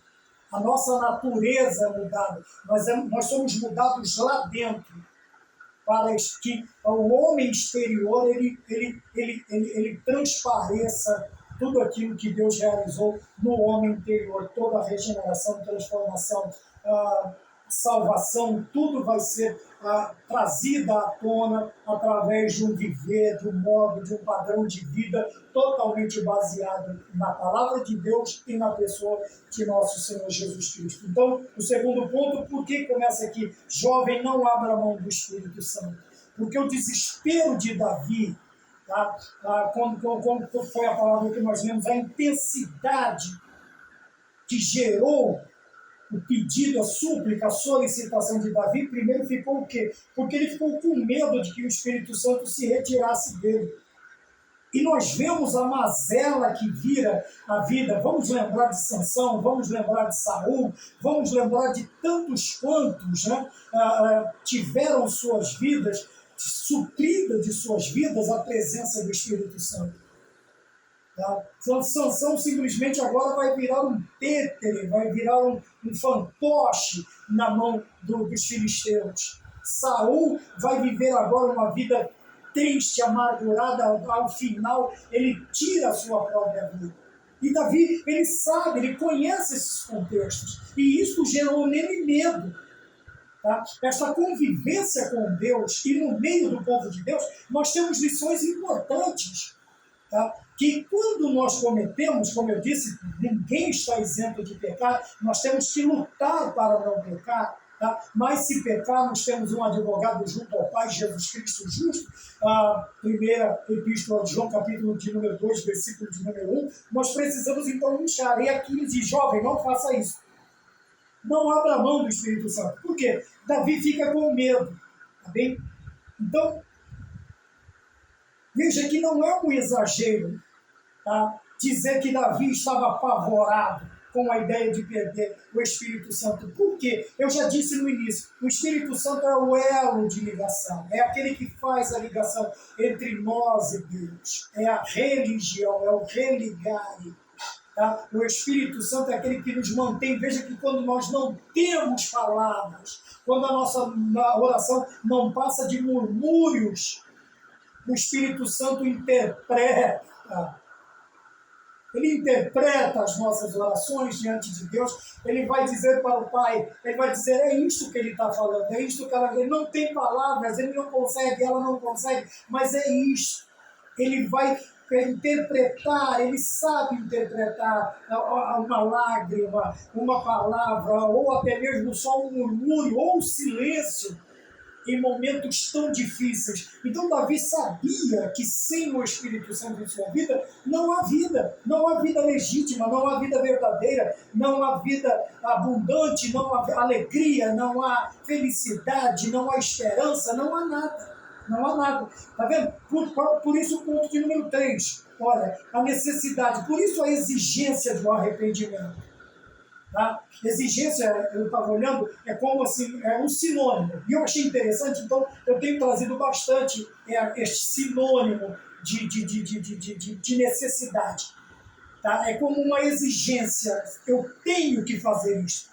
Speaker 1: a nossa natureza é mudada, nós somos mudados lá dentro, para que o homem exterior ele transpareça tudo aquilo que Deus realizou no homem interior, toda a regeneração, transformação, salvação, tudo vai ser trazida à tona através de um viver, de um modo, de um padrão de vida totalmente baseado na palavra de Deus e na pessoa de nosso Senhor Jesus Cristo. Então, o segundo ponto, por que começa aqui? Jovem, não abra mão do Espírito Santo. Porque o desespero de Davi, como foi a palavra que nós lemos, a intensidade que gerou o pedido, a súplica, a solicitação de Davi, primeiro ficou o quê? Porque ele ficou com medo de que o Espírito Santo se retirasse dele. E nós vemos a mazela que vira a vida. Vamos lembrar de Sansão, vamos lembrar de Saul, vamos lembrar de tantos quantos tiveram suas vidas, suprida de suas vidas a presença do Espírito Santo. Sansão simplesmente agora vai virar um títere, vai virar um fantoche na mão dos filisteus. Saul vai viver agora uma vida triste, amargurada, ao final ele tira a sua própria vida. E Davi, ele sabe, ele conhece esses contextos, e isso gerou nele medo. Essa convivência com Deus e no meio do povo de Deus, nós temos lições importantes. Que quando nós cometemos, como eu disse, ninguém está isento de pecar, nós temos que lutar para não pecar, mas se pecarmos, temos um advogado junto ao Pai, Jesus Cristo justo. A primeira epístola de João, capítulo de número 2, versículo de número 1, nós precisamos então lutar. E aqui diz, jovem, não faça isso. Não abra mão do Espírito Santo. Por quê? Davi fica com medo. Tá bem? Então, veja que não é um exagero dizer que Davi estava apavorado com a ideia de perder o Espírito Santo. Por quê? Eu já disse no início, o Espírito Santo é o elo de ligação, é aquele que faz a ligação entre nós e Deus, é a religião, é o religare. O Espírito Santo é aquele que nos mantém. Veja que quando nós não temos palavras, quando a nossa oração não passa de murmúrios, o Espírito Santo interpreta. Ele interpreta as nossas orações diante de Deus. Ele vai dizer para o Pai, ele vai dizer, é isto que ele está falando, é isto que ele não tem palavras, ele não consegue, ela não consegue, mas é isto. Ele vai interpretar, ele sabe interpretar uma lágrima, uma palavra, ou até mesmo só um murmúrio, ou um silêncio, em momentos tão difíceis. Então Davi sabia que sem o Espírito Santo em sua vida, não há vida legítima, não há vida verdadeira, não há vida abundante, não há alegria, não há felicidade, não há esperança, não há nada. Não há nada. Está vendo? Por isso o ponto de número 3. Olha, a necessidade, por isso a exigência do arrependimento. Tá? Exigência, eu estava olhando, é como assim, é um sinônimo. E eu achei interessante, então eu tenho trazido bastante este sinônimo de necessidade. Tá? É como uma exigência, eu tenho que fazer isso.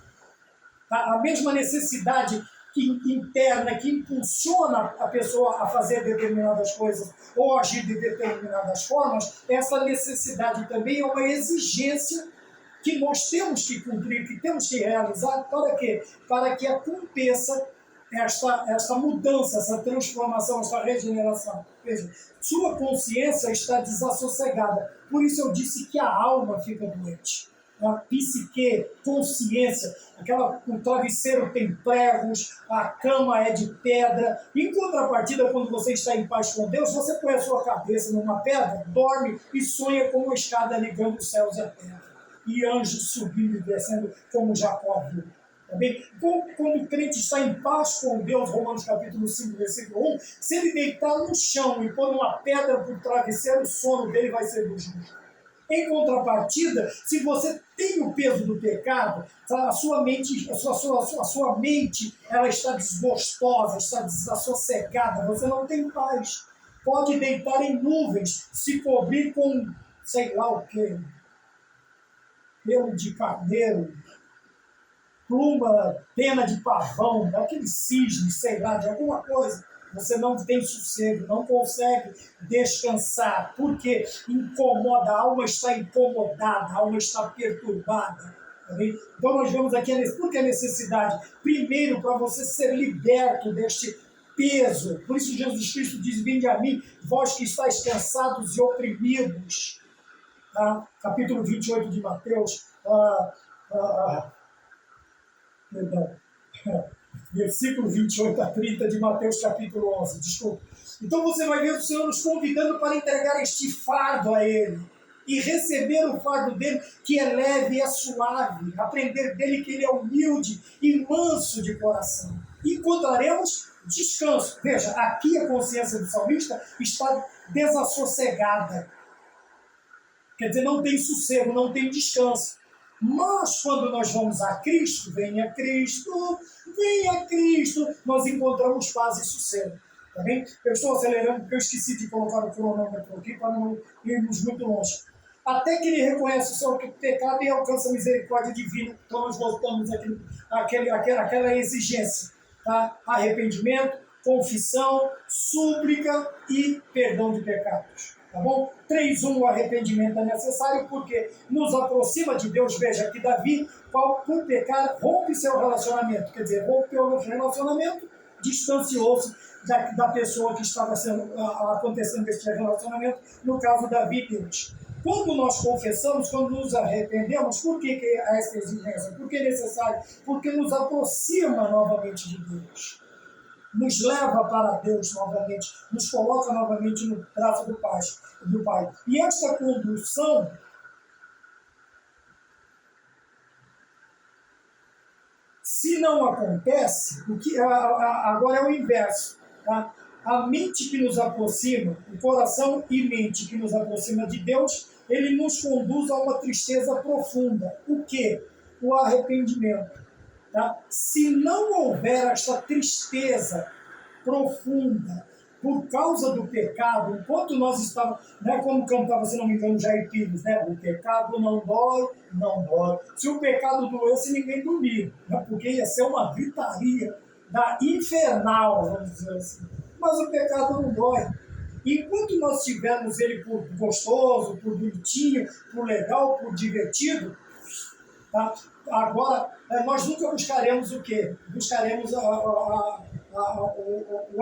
Speaker 1: Tá? A mesma necessidade interna que impulsiona a pessoa a fazer determinadas coisas ou agir de determinadas formas, essa necessidade também é uma exigência que nós temos que cumprir, que temos que realizar, para quê? Para que aconteça esta mudança, essa transformação, essa regeneração. Veja, sua consciência está desassossegada. Por isso eu disse que a alma fica doente. A psique, consciência, o travesseiro tem pregos, a cama é de pedra. Em contrapartida, quando você está em paz com Deus, você põe a sua cabeça numa pedra, dorme e sonha com uma escada ligando os céus e a terra. E anjos subindo e descendo, como Jacó viu. Tá bem? Quando o crente está em paz com Deus, Romanos capítulo 5, versículo 1, se ele deitar no chão e pôr uma pedra por travesseiro, o sono dele vai ser do justo. Em contrapartida, se você tem o peso do pecado, a sua mente, a sua mente ela está desgostosa, está desassossegada, você não tem paz. Pode deitar em nuvens, se cobrir com sei lá o quê, pelo de carneiro, pluma, pena de pavão, daquele cisne, sei lá, de alguma coisa. Você não tem sossego, não consegue descansar, porque incomoda, a alma está incomodada, a alma está perturbada. Tá bem? Então nós vemos aqui, por que a necessidade? Primeiro, para você ser liberto deste peso. Por isso Jesus Cristo diz, vinde a mim, vós que estáis cansados e oprimidos. Tá? Capítulo 28 de Mateus, perdão, versículo 28 a 30 de Mateus capítulo 11, desculpa. Então você vai ver o Senhor nos convidando para entregar este fardo a Ele e receber o fardo dele, que é leve e é suave, aprender dele que ele é humilde e manso de coração. E encontraremos descanso. Veja, aqui a consciência do salmista está desassossegada. Quer dizer, não tem sossego, não tem descanso. Mas quando nós vamos a Cristo, venha Cristo, nós encontramos paz e sossego. Tá bem? Eu estou acelerando porque eu esqueci de colocar o cronômetro aqui para não irmos muito longe. Até que ele reconhece o seu pecado e alcança a misericórdia divina. Então nós voltamos àquela exigência. Tá? Arrependimento, confissão, súplica e perdão de pecados. Tá bom? 3.1, o arrependimento é necessário porque nos aproxima de Deus. Veja que Davi, por pecar, rompe seu relacionamento. Quer dizer, rompeu o relacionamento, distanciou-se da pessoa que estava acontecendo esse relacionamento, no caso Davi e Deus. Quando nós confessamos, quando nos arrependemos, por que há essa exigência? Por que é necessário? Porque nos aproxima novamente de Deus. Nos leva para Deus novamente, nos coloca novamente no braço do Pai. E esta condução se não acontece, agora é o inverso. Tá? A mente que nos aproxima, o coração e mente que nos aproxima de Deus, ele nos conduz a uma tristeza profunda. O quê? O arrependimento. Tá? Se não houver esta tristeza profunda por causa do pecado, enquanto nós estávamos, né, como cantava, se não me engano, Jair Pires, né, o pecado não dói, não dói. Se o pecado doesse, ninguém dormia, né, porque ia ser uma gritaria infernal, vamos dizer assim. Mas o pecado não dói. Enquanto nós tivermos ele por gostoso, por bonitinho, por legal, por divertido, tá? Agora, nós nunca buscaremos o quê? Buscaremos o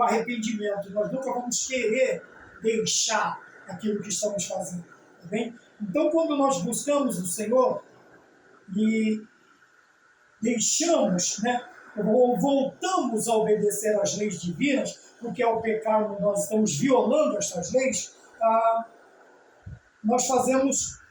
Speaker 1: arrependimento. Nós nunca vamos querer deixar aquilo que estamos fazendo. Tá bem? Então, quando nós buscamos o Senhor e deixamos, né, ou voltamos a obedecer às leis divinas, porque ao pecar nós estamos violando estas leis, nós fazemos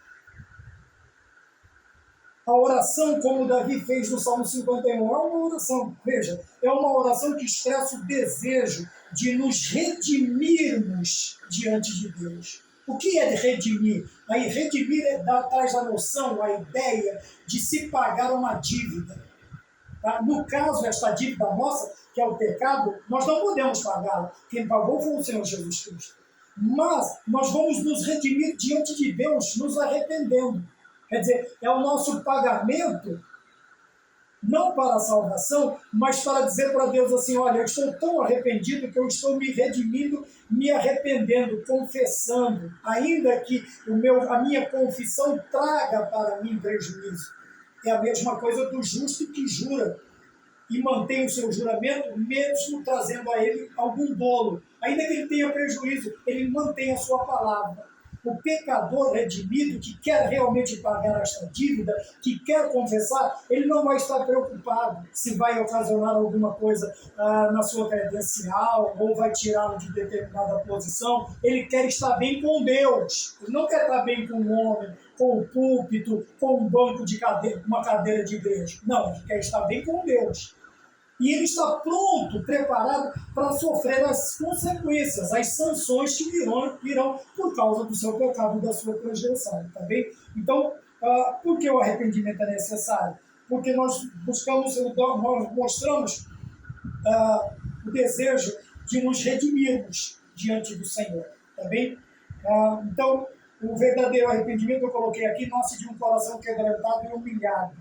Speaker 1: a oração como Davi fez no Salmo 51. É uma oração, veja, é uma oração que expressa o desejo de nos redimirmos diante de Deus. O que é de redimir? Aí, redimir traz a noção, a ideia de se pagar uma dívida. Tá? No caso, esta dívida nossa, que é o pecado, nós não podemos pagá-la. Quem pagou foi o Senhor Jesus Cristo. Mas nós vamos nos redimir diante de Deus, nos arrependendo. Quer dizer, é o nosso pagamento, não para a salvação, mas para dizer para Deus assim, olha, eu estou tão arrependido que eu estou me redimindo, me arrependendo, confessando, ainda que a minha confissão traga para mim prejuízo. É a mesma coisa do justo que jura e mantém o seu juramento, mesmo trazendo a ele algum dolo. Ainda que ele tenha prejuízo, ele mantém a sua palavra. O pecador redimido, que quer realmente pagar esta dívida, que quer confessar, ele não vai estar preocupado se vai ocasionar alguma coisa na sua credencial ou vai tirá-lo de determinada posição. Ele quer estar bem com Deus. Ele não quer estar bem com o homem, com o púlpito, com um banco de cadeira, uma cadeira de igreja. Não, ele quer estar bem com Deus. E ele está pronto, preparado para sofrer as consequências, as sanções que virão por causa do seu pecado e da sua transgressão. Tá bem? Então, por que o arrependimento é necessário? Porque nós mostramos o desejo de nos redimirmos diante do Senhor. Tá bem? Então, o verdadeiro arrependimento, eu coloquei aqui, nasce de um coração quebrantado e humilhado.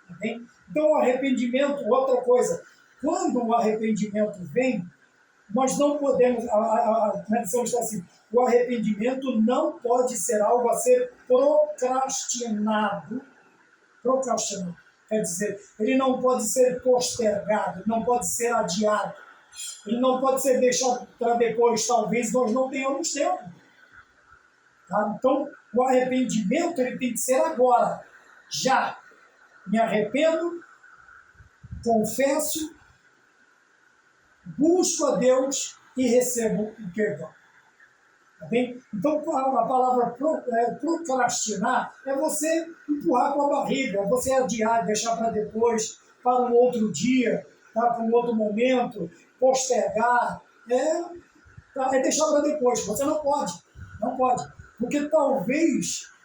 Speaker 1: Tá bem? Então, o arrependimento, outra coisa, quando o arrependimento vem, nós não podemos, a tradição está assim, o arrependimento não pode ser algo a ser procrastinado. Procrastinado, quer dizer, ele não pode ser postergado, não pode ser adiado, ele não pode ser deixado para depois, talvez nós não tenhamos tempo. Tá? Então, o arrependimento ele tem que ser agora, já. Me arrependo, confesso, busco a Deus e recebo o perdão. Tá bem? Então, a palavra procrastinar é você empurrar com a barriga, é você adiar, deixar para depois, para um outro dia, tá? Para um outro momento, postergar. É deixar para depois. Você não pode. Porque talvez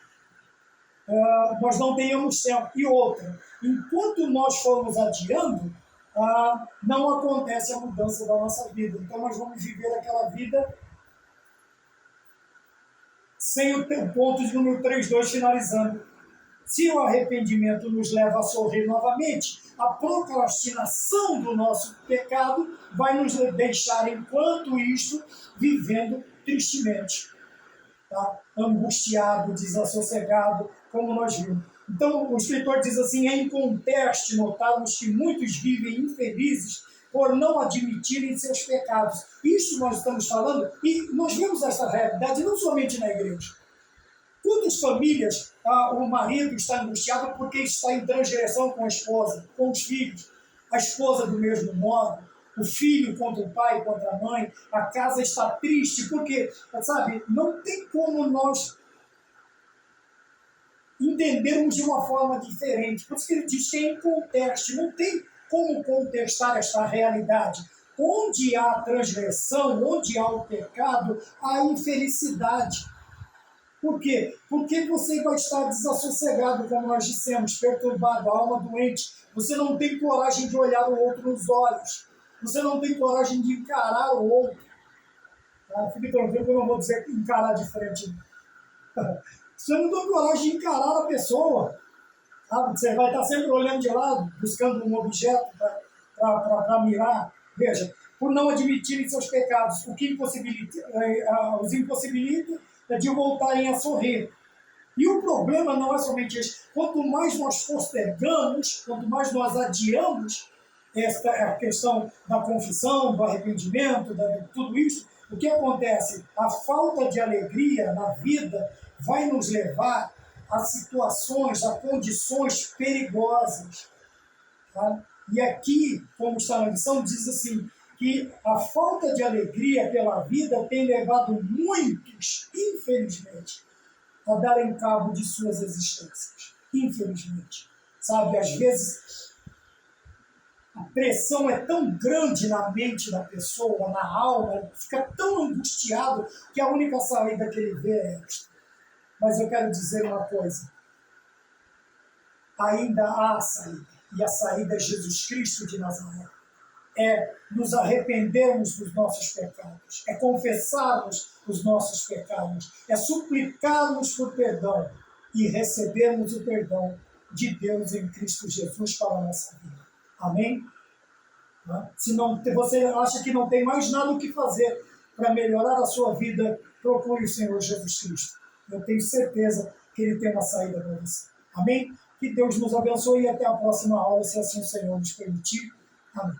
Speaker 1: nós não tenhamos tempo. E outra, enquanto nós formos adiando, não acontece a mudança da nossa vida. Então nós vamos viver aquela vida sem o ponto de número 3.2 finalizando. Se o arrependimento nos leva a sorrir novamente, a procrastinação do nosso pecado vai nos deixar, enquanto isto, vivendo tristemente. Tá? Angustiado, desassossegado, como nós vimos. Então, o escritor diz assim, é em conteste notarmos que muitos vivem infelizes por não admitirem seus pecados. Isso nós estamos falando, e nós vemos essa realidade não somente na igreja. Quantas famílias o marido está angustiado porque está em transgressão com a esposa, com os filhos, a esposa do mesmo modo, o filho contra o pai, contra a mãe, a casa está triste, porque, sabe, não tem como nós entendermos de uma forma diferente. Por isso que ele diz que é em contexto, não tem como contestar esta realidade. Onde há transgressão, onde há o pecado, há infelicidade. Por quê? Porque você vai estar desassossegado, como nós dissemos, perturbado, a alma doente. Você não tem coragem de olhar o outro nos olhos. Você não tem coragem de encarar o outro. Fique tranquilo que eu não vou dizer encarar de frente. Você não tem coragem de encarar a pessoa. Você vai estar sempre olhando de lado, buscando um objeto para mirar. Veja, por não admitirem seus pecados, o que os impossibilita de voltarem a sorrir. E o problema não é somente esse. Quanto mais nós postergamos, quanto mais nós adiamos esta a questão da confissão, do arrependimento, de tudo isso, o que acontece? A falta de alegria na vida vai nos levar a situações, a condições perigosas. Tá? E aqui, como está na lição, diz assim, que a falta de alegria pela vida tem levado muitos, infelizmente, a darem cabo de suas existências. Infelizmente. Sabe, às vezes, a pressão é tão grande na mente da pessoa, na alma, ele fica tão angustiado que a única saída que ele vê é esta. Mas eu quero dizer uma coisa, ainda há saída, e a saída é Jesus Cristo de Nazaré. É nos arrependermos dos nossos pecados, é confessarmos os nossos pecados, é suplicarmos por perdão e recebermos o perdão de Deus em Cristo Jesus para a nossa vida. Amém? Se não, você acha que não tem mais nada o que fazer para melhorar a sua vida, procure o Senhor Jesus Cristo. Eu tenho certeza que Ele tem uma saída para você. Amém? Que Deus nos abençoe e até a próxima aula, se assim o Senhor nos permitir. Amém.